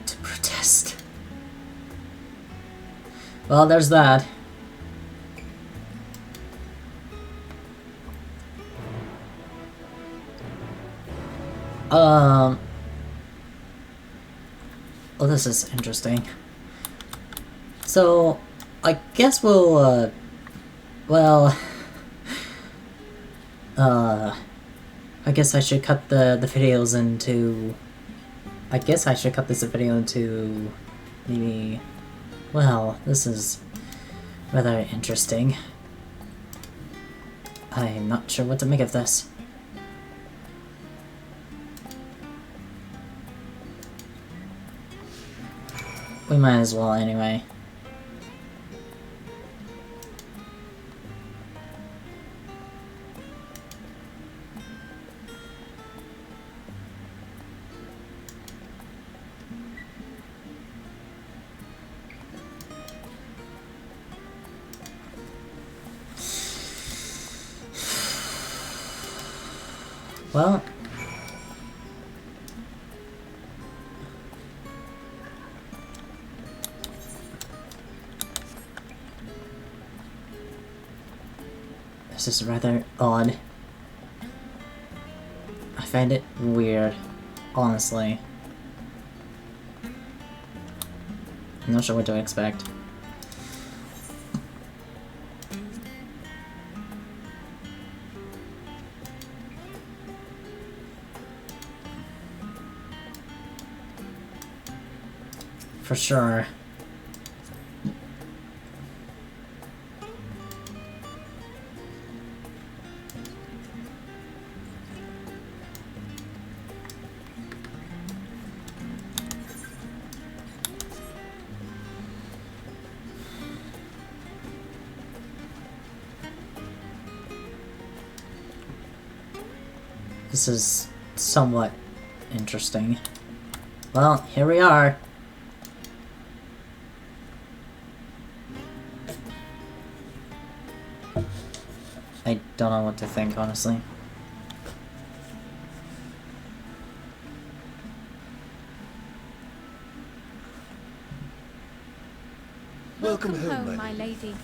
To protest. Well, there's that. Well, this is interesting. So, I guess we'll, well, I guess I should cut the videos into, I guess I should cut this video into maybe, well, this is rather interesting. I'm not sure what to make of this. We might as well anyway. Well, this is rather odd. I find it weird, honestly. I'm not sure what to expect. For sure. This is somewhat interesting. Well, here we are. I don't know what to think, honestly. Welcome home, my lady.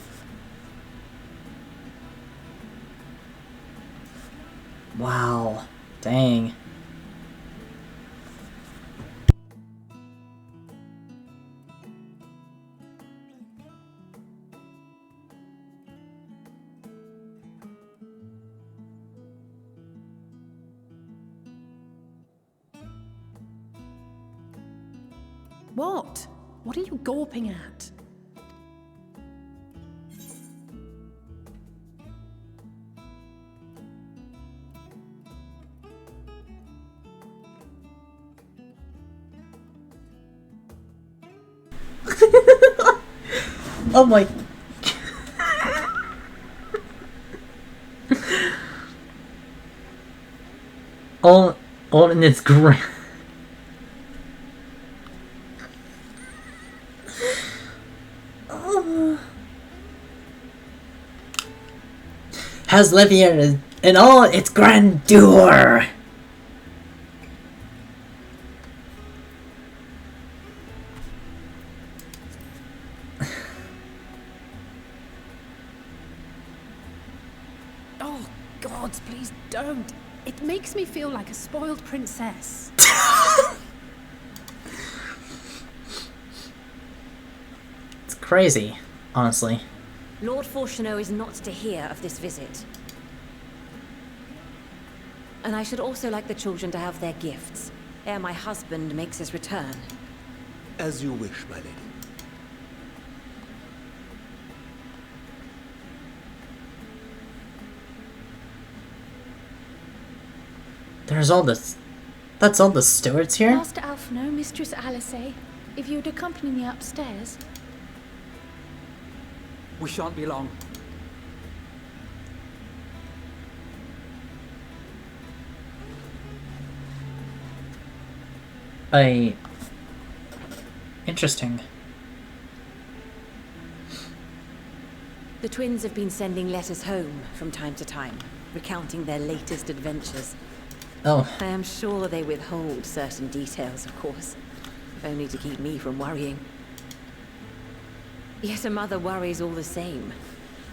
Wow. Dang. What? What are you gawping at? Oh my... all in its grand... Has Livier in all its grandeur! Oh, gods, please don't. It makes me feel like a spoiled princess. It's crazy, honestly. Lord Fortuneau is not to hear of this visit. And I should also like the children to have their gifts, ere my husband makes his return. As you wish, my lady. There's all this... That's all the stewards here? Master Alphino, Mistress Alice, if you'd accompany me upstairs. We shan't be long. Interesting. The twins have been sending letters home from time to time, recounting their latest adventures. Oh. I am sure they withhold certain details, of course, only to keep me from worrying. Yet a mother worries all the same.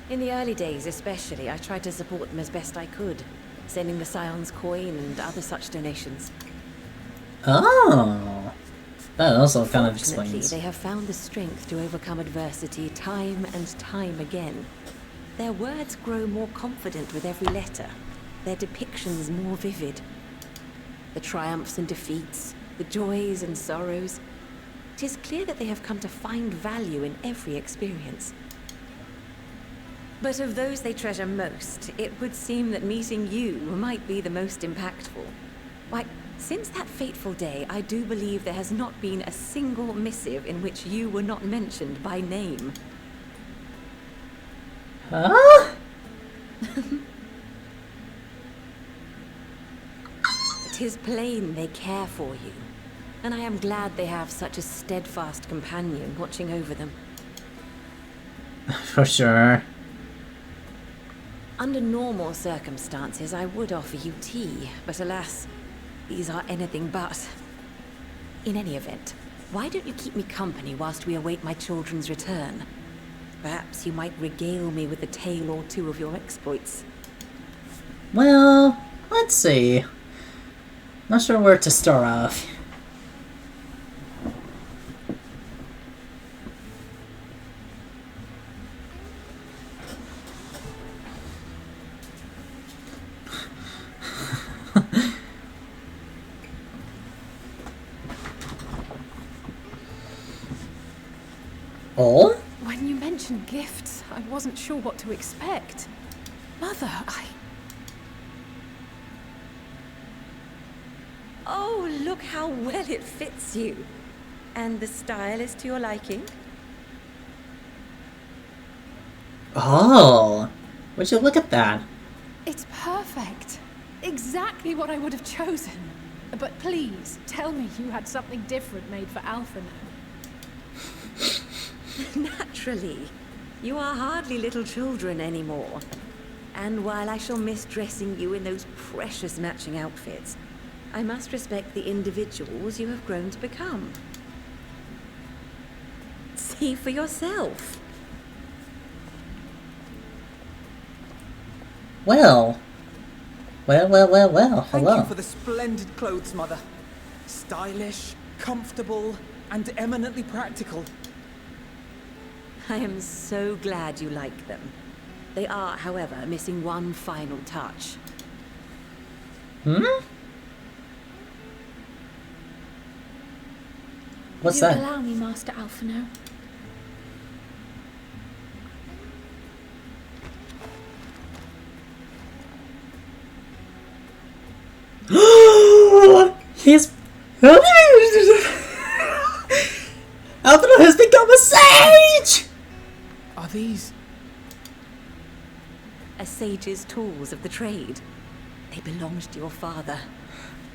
In the early days especially, I tried to support them as best I could, sending the Scion's coin and other such donations. Oh! That also kind of Fortunately, explains. they have found the strength to overcome adversity time and time again. Their words grow more confident with every letter, their depictions more vivid. The triumphs and defeats, the joys and sorrows. It is clear that they have come to find value in every experience. But of those they treasure most, it would seem that meeting you might be the most impactful. Why, since that fateful day, I do believe there has not been a single missive in which you were not mentioned by name. Huh? It is plain they care for you, and I am glad they have such a steadfast companion watching over them. For sure. Under normal circumstances, I would offer you tea, but alas, these are anything but. In any event, why don't you keep me company whilst we await my children's return? Perhaps you might regale me with a tale or two of your exploits. Well, let's see. Not sure where to start off. Oh? When you mentioned gifts, I wasn't sure what to expect. Mother, Oh, look how well it fits you. And the style is to your liking? Oh! Would you look at that? It's perfect. Exactly what I would have chosen. But please, tell me you had something different made for Alphino. Naturally. You are hardly little children anymore. And while I shall miss dressing you in those precious matching outfits, I must respect the individuals you have grown to become. See for yourself. Well. Hello. Thank you for the splendid clothes, Mother. Stylish, comfortable, and eminently practical. I am so glad you like them. They are, however, missing one final touch. What's If you that? allow me, Master Alphinaud. He's... Alphinaud has become a sage! Are these... A sage's tools of the trade. They belonged to your father.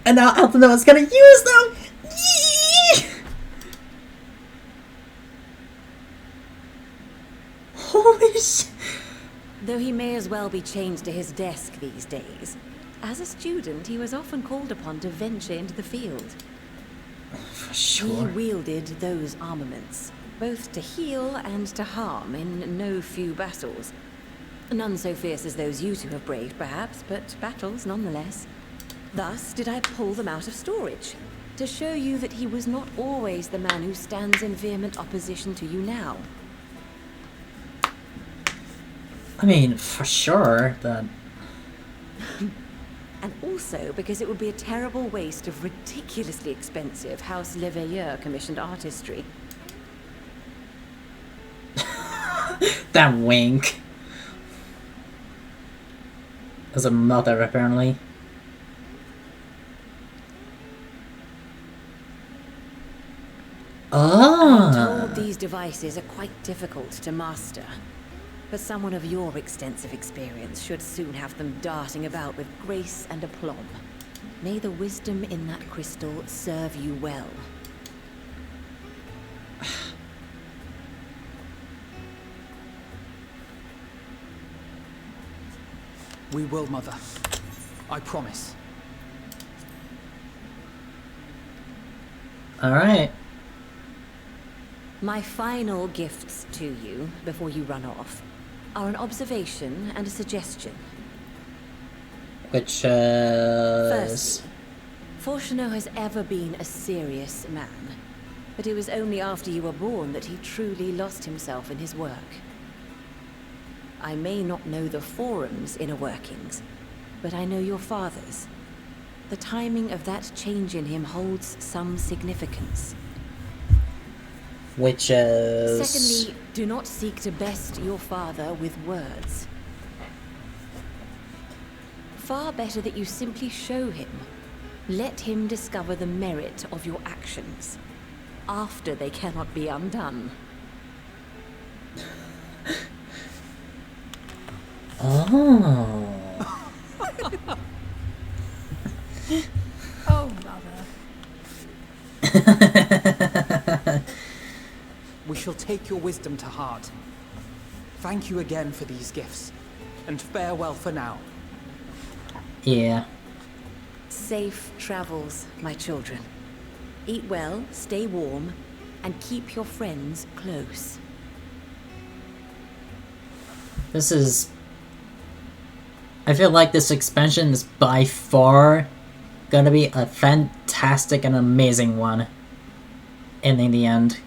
And now Alphinaud is gonna use them! Yee! Holy shit! Though he may as well be chained to his desk these days, as a student he was often called upon to venture into the field. For sure. He wielded those armaments, both to heal and to harm in no few battles. None so fierce as those you two have braved, perhaps, but battles nonetheless. Thus did I pull them out of storage, to show you that he was not always the man who stands in vehement opposition to you now. I mean, for sure, that... And also because it would be a terrible waste of ridiculously expensive House Leveilleur commissioned artistry. That wink. As a mother, apparently. I'm told these devices are quite difficult to master, but someone of your extensive experience should soon have them darting about with grace and aplomb. May the wisdom in that crystal serve you well. We will, Mother. I promise. Alright. My final gifts to you, before you run off, are an observation and a suggestion. Which, Firstly, Fourcheneau has ever been a serious man, but it was only after you were born that he truly lost himself in his work. I may not know the Fourm's inner workings, but I know your father's. The timing of that change in him holds some significance. Which is... Secondly, do not seek to best your father with words. Far better that you simply show him. Let him discover the merit of your actions, after they cannot be undone. Oh. Oh, Mother. We shall take your wisdom to heart. Thank you again for these gifts, and farewell for now. Yeah. Safe travels, my children. Eat well, stay warm, and keep your friends close. This is... I feel like this expansion is by far gonna be a fantastic and amazing one. And in the end,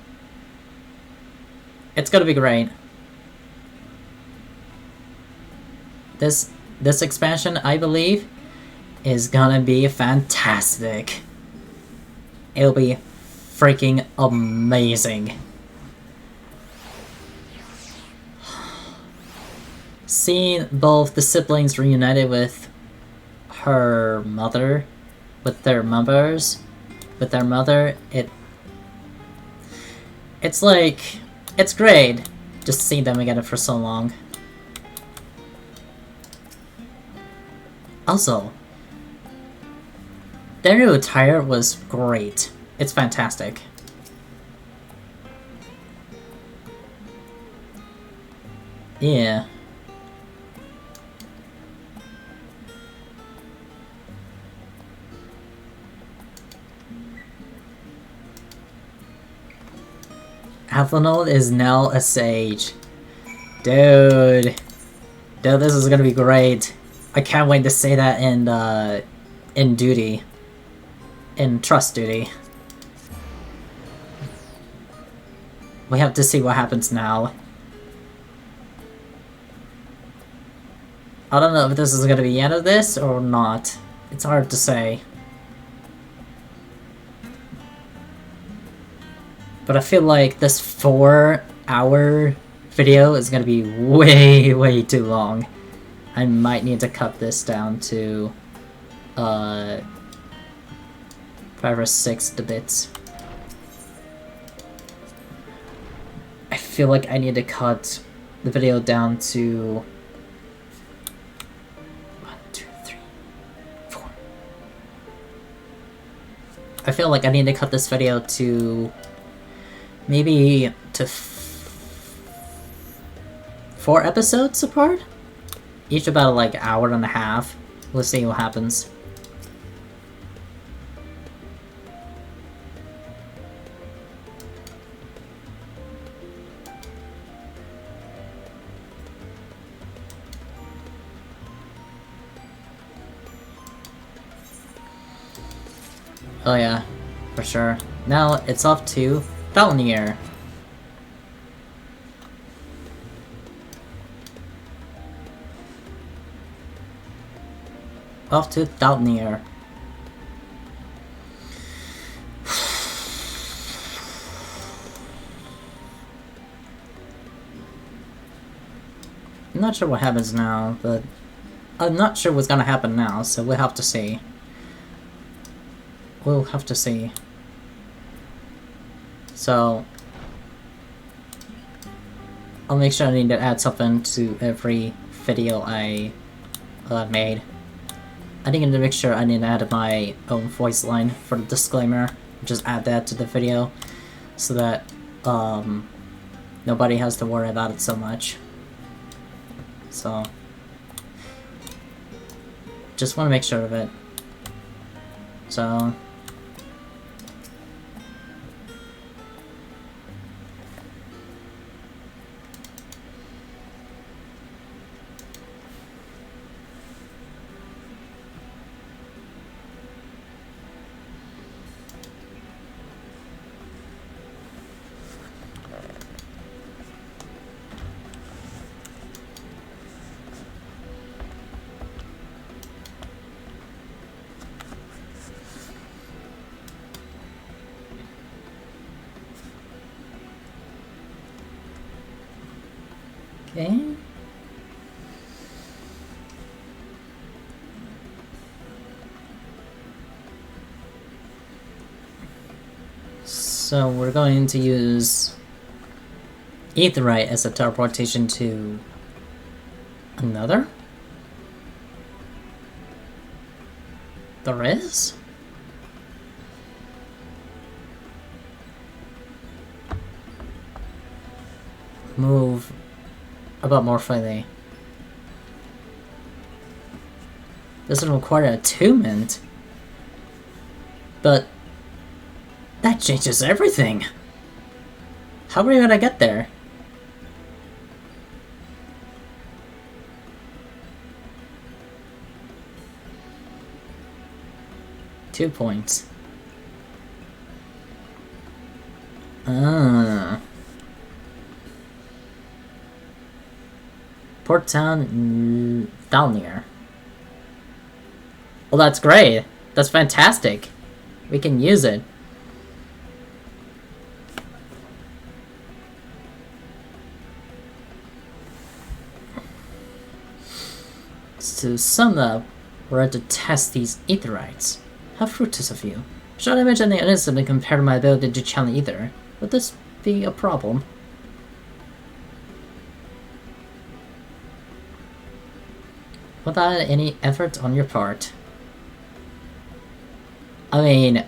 it's gonna be great. This expansion, I believe, is gonna be fantastic. It'll be freaking amazing. Seeing both the siblings reunited with her mother, with their mother, it's like, it's great just seeing them together for so long. Also, their new attire was great. It's fantastic. Yeah. Alphinaud is now a sage. Dude, this is gonna be great. I can't wait to say that in duty. In trust duty. We have to see what happens now. I don't know if this is gonna be the end of this or not. It's hard to say. But I feel like this 4-hour video is gonna be way too long. I might need to cut this down to 5 or 6 bits. I feel like I need to cut the video down to 1, 2, 3, 4. I feel like I need to cut this video to maybe to 4 episodes apart? Each about like an hour and a half. We'll see what happens. Oh yeah, for sure. Now it's off to Thavnair. Off to Thavnair. I'm not sure what happens now, but I'm not sure what's gonna happen now, so we'll have to see. We'll have to see. So I'll make sure I need to add something to every video I made. I think I need to make sure I need to add my own voice line for the disclaimer. Just add that to the video so that nobody has to worry about it so much. So just want to make sure of it. So okay. So we're going to use Aetheryte as a teleportation to another? There is? Move about more freely. Doesn't require attunement. But that changes everything. How are we gonna get there? Two points. Port Town, Thavnair. Well, that's great. That's fantastic. We can use it. To sum up, we're to test these Aetherites. How fruitless of you. Should I mention the instantly compare my ability to channel either? Would this be a problem? Without any effort on your part. I mean,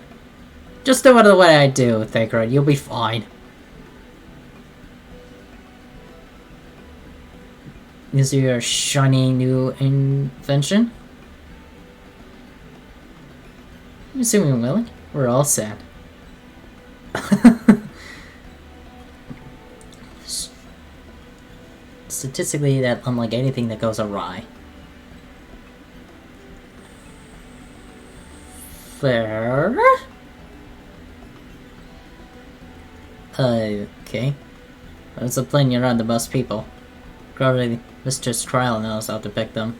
just do it the way I do, Thancred. You'll be fine. Is your shiny new invention? I'm assuming we're willing. We're all set. Statistically, that unlike anything that goes awry. Fair. Okay. There's a plane around the most people. Probably Mr. Trial knows how to pick them.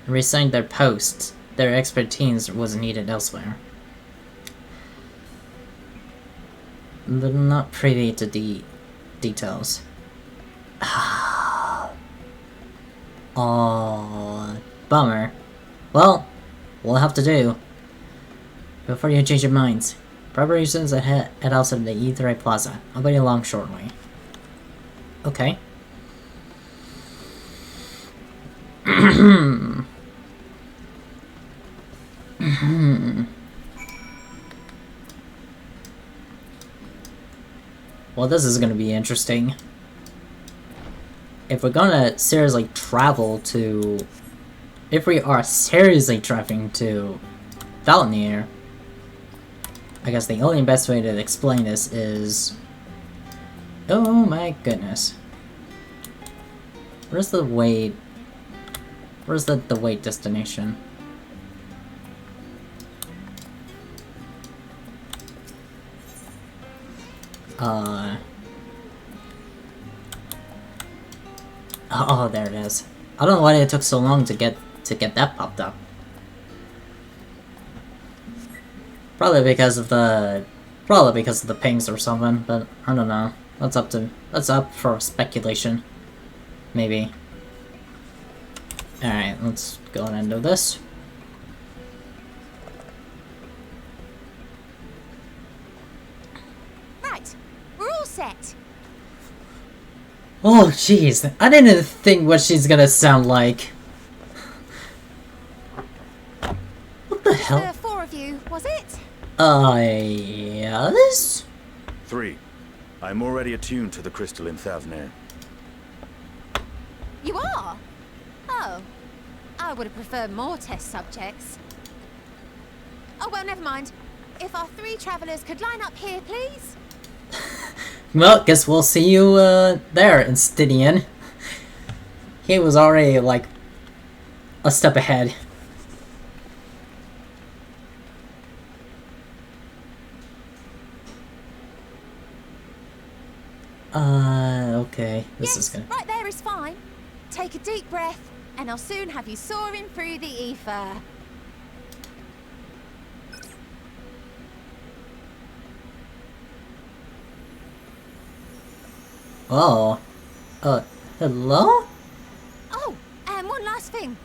and resigned their posts. Their expertise was needed elsewhere. But not privy to the details. Oh, bummer. Well, we'll have to do. Before you change your minds, preparations ahead at outside the E3 Plaza. I'll be along shortly. Okay. Well, this is gonna be interesting. If we're gonna seriously travel to... If we are seriously traveling to Thavnair, I guess the only best way to explain this is... Oh my goodness. Where's the wait? Where's the wait destination? Oh, there it is. I don't know why it took so long to get that popped up. Probably because of the pings or something, but I don't know. That's up for speculation. Maybe. Alright, let's go ahead and do this. Right, we're all set. Oh jeez, I didn't think what she's gonna sound like. What the hell? 4 of you, was it? Yes? 3. I'm already attuned to the crystal in Thavnair. You are? Oh. I would have preferred more test subjects. Oh well, never mind. If our 3 travelers could line up here, please. Well, guess we'll see you there, Instidian. He was already, like, a step ahead. Okay. This is good. Right there is fine. Take a deep breath, and I'll soon have you soaring through the ether. Oh. Hello? Oh, and one last thing.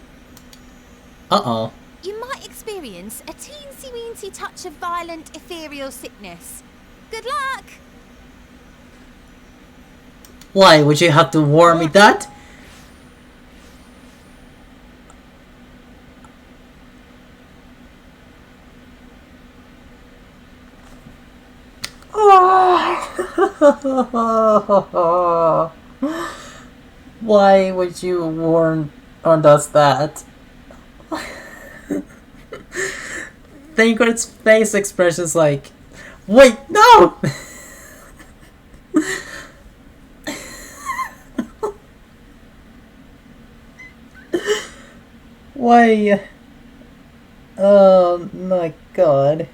Uh-oh. You might experience a teensy-weensy touch of violent ethereal sickness. Good luck! Why would you have to warn me that? Oh. Why would you warn us that? Thancred's face expression's like, wait, no! Why? Oh my god.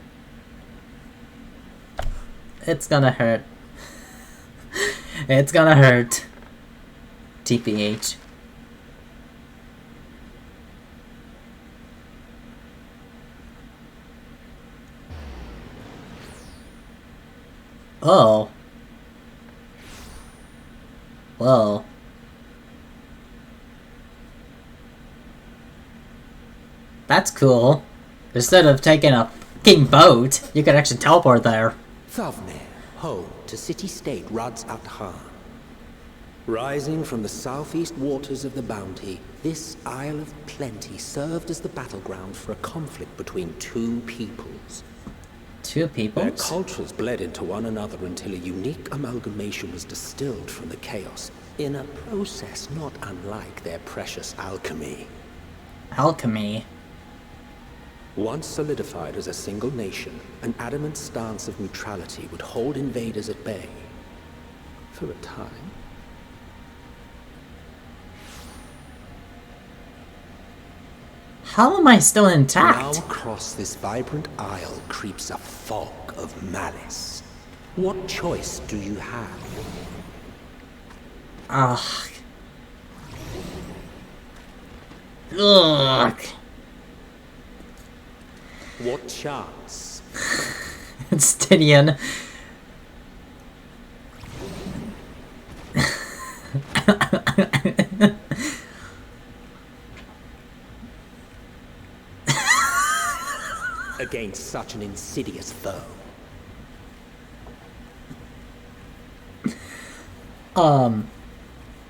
It's gonna hurt. It's gonna hurt. TPH. Oh. Whoa. That's cool. Instead of taking a fucking boat, you can actually teleport there. Thavnair, home to city-state Rads Athan. Rising from the southeast waters of the Bounty, this Isle of Plenty served as the battleground for a conflict between 2 peoples. 2 peoples? Their cultures bled into one another until a unique amalgamation was distilled from the chaos, in a process not unlike their precious alchemy. Alchemy? Once solidified as a single nation, an adamant stance of neutrality would hold invaders at bay. For a time. How am I still intact? Now across this vibrant isle creeps a fog of malice. What choice do you have? Ugh. What chance? It's Tinian. Against such an insidious foe.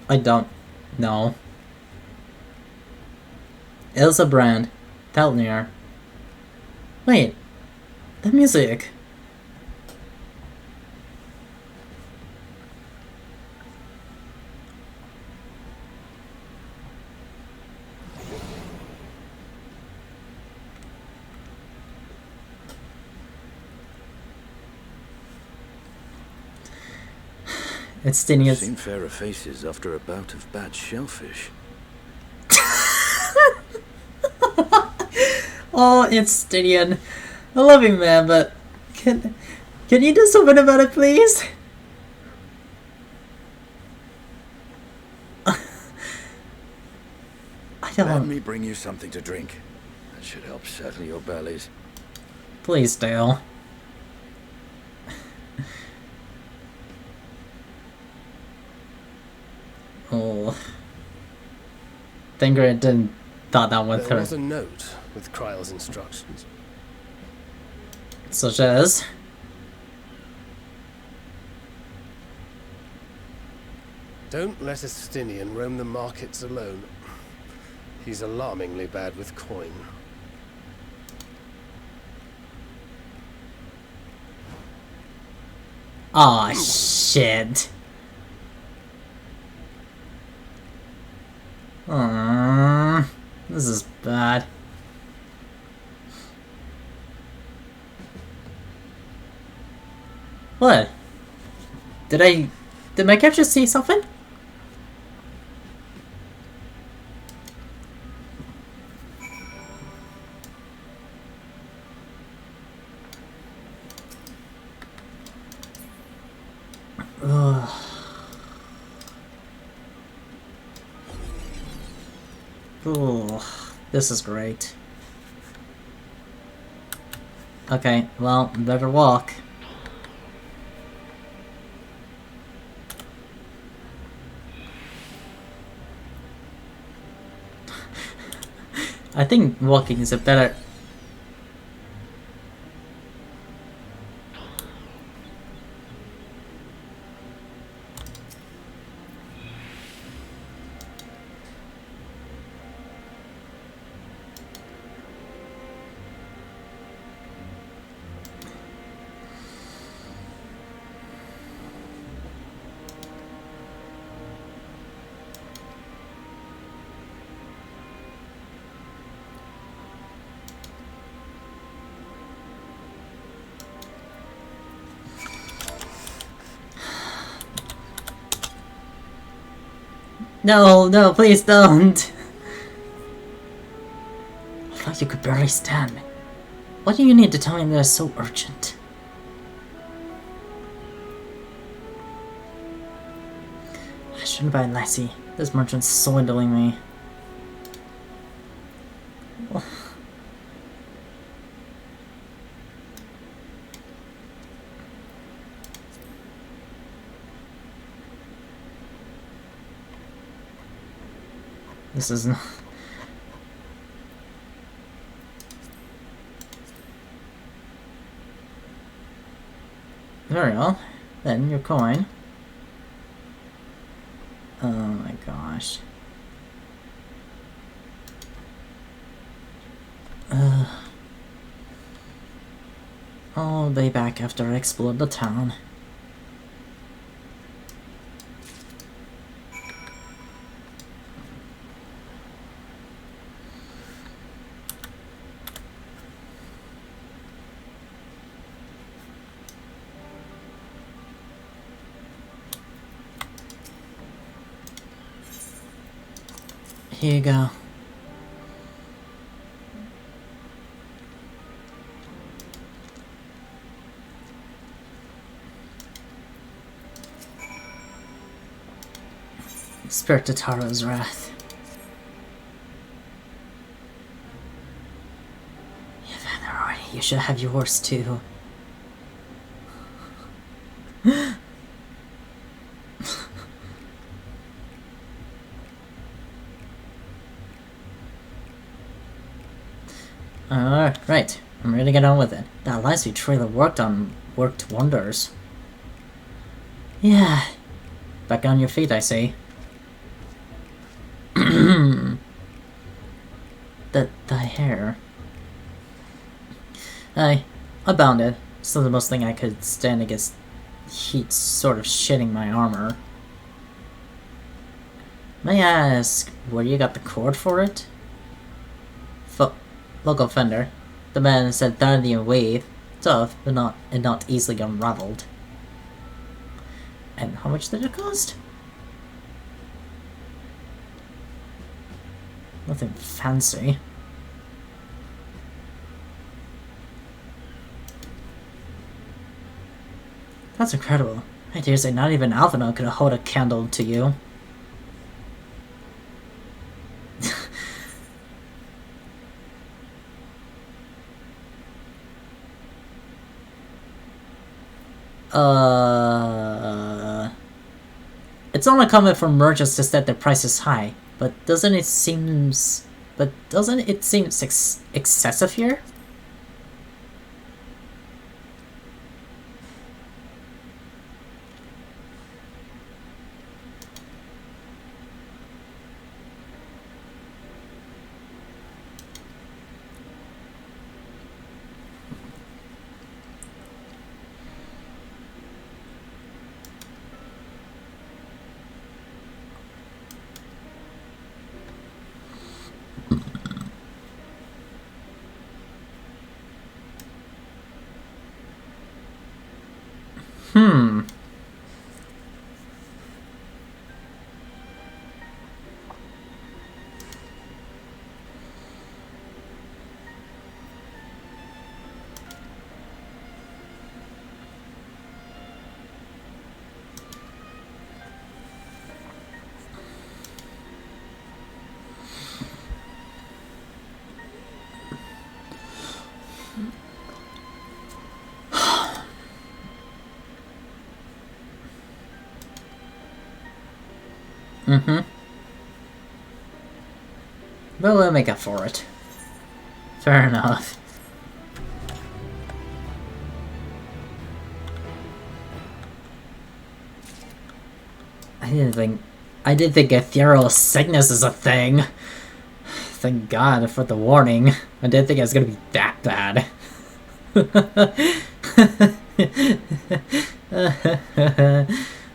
I don't know. Ilsebrand. Thavnair. Wait. The music. It's Tinian's. Seen fairer faces after a bout of bad shellfish. Oh, it's Tinian. I love you, man, but can you do something about it, please? I don't. Let me bring you something to drink. That should help settle your bellies. Please, Dale. Oh. Thank God I didn't thought that one There through. was a note with Kryle's instructions. Such as? Don't let a Stinian roam the markets alone. He's alarmingly bad with coin. Aw, shit. This is bad. What? Did my character say something? Ugh. Ooh, this is great. Okay, well, better walk. I think walking is a better... No, no, please don't. I thought you could barely stand. What do you need to tell me that is so urgent? I shouldn't buy Lassie. This merchant's swindling me. This is not... Very well. Then your coin. Oh my gosh. I'll be back after I explore the town. Here you go. Spare Tataro's wrath. You should have yours too. Right. I'm ready to get on with it. That last we truly worked wonders. Yeah. Back on your feet, I see. the hair. I bound it. Still the most thing I could stand against heat sort of shitting my armor. May I ask where you got the cord for it? Local fender. The man said Thavnair wave. Tough, but not easily unraveled. And how much did it cost? Nothing fancy. That's incredible. I dare say not even Thavnair could hold a candle to you. It's only common for merchants to set their prices high, but doesn't it seem excessive here? But we'll make up for it. Fair enough. I didn't think ethereal sickness is a thing. Thank God for the warning. I didn't think it was gonna be that bad.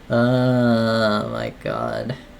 Oh my God.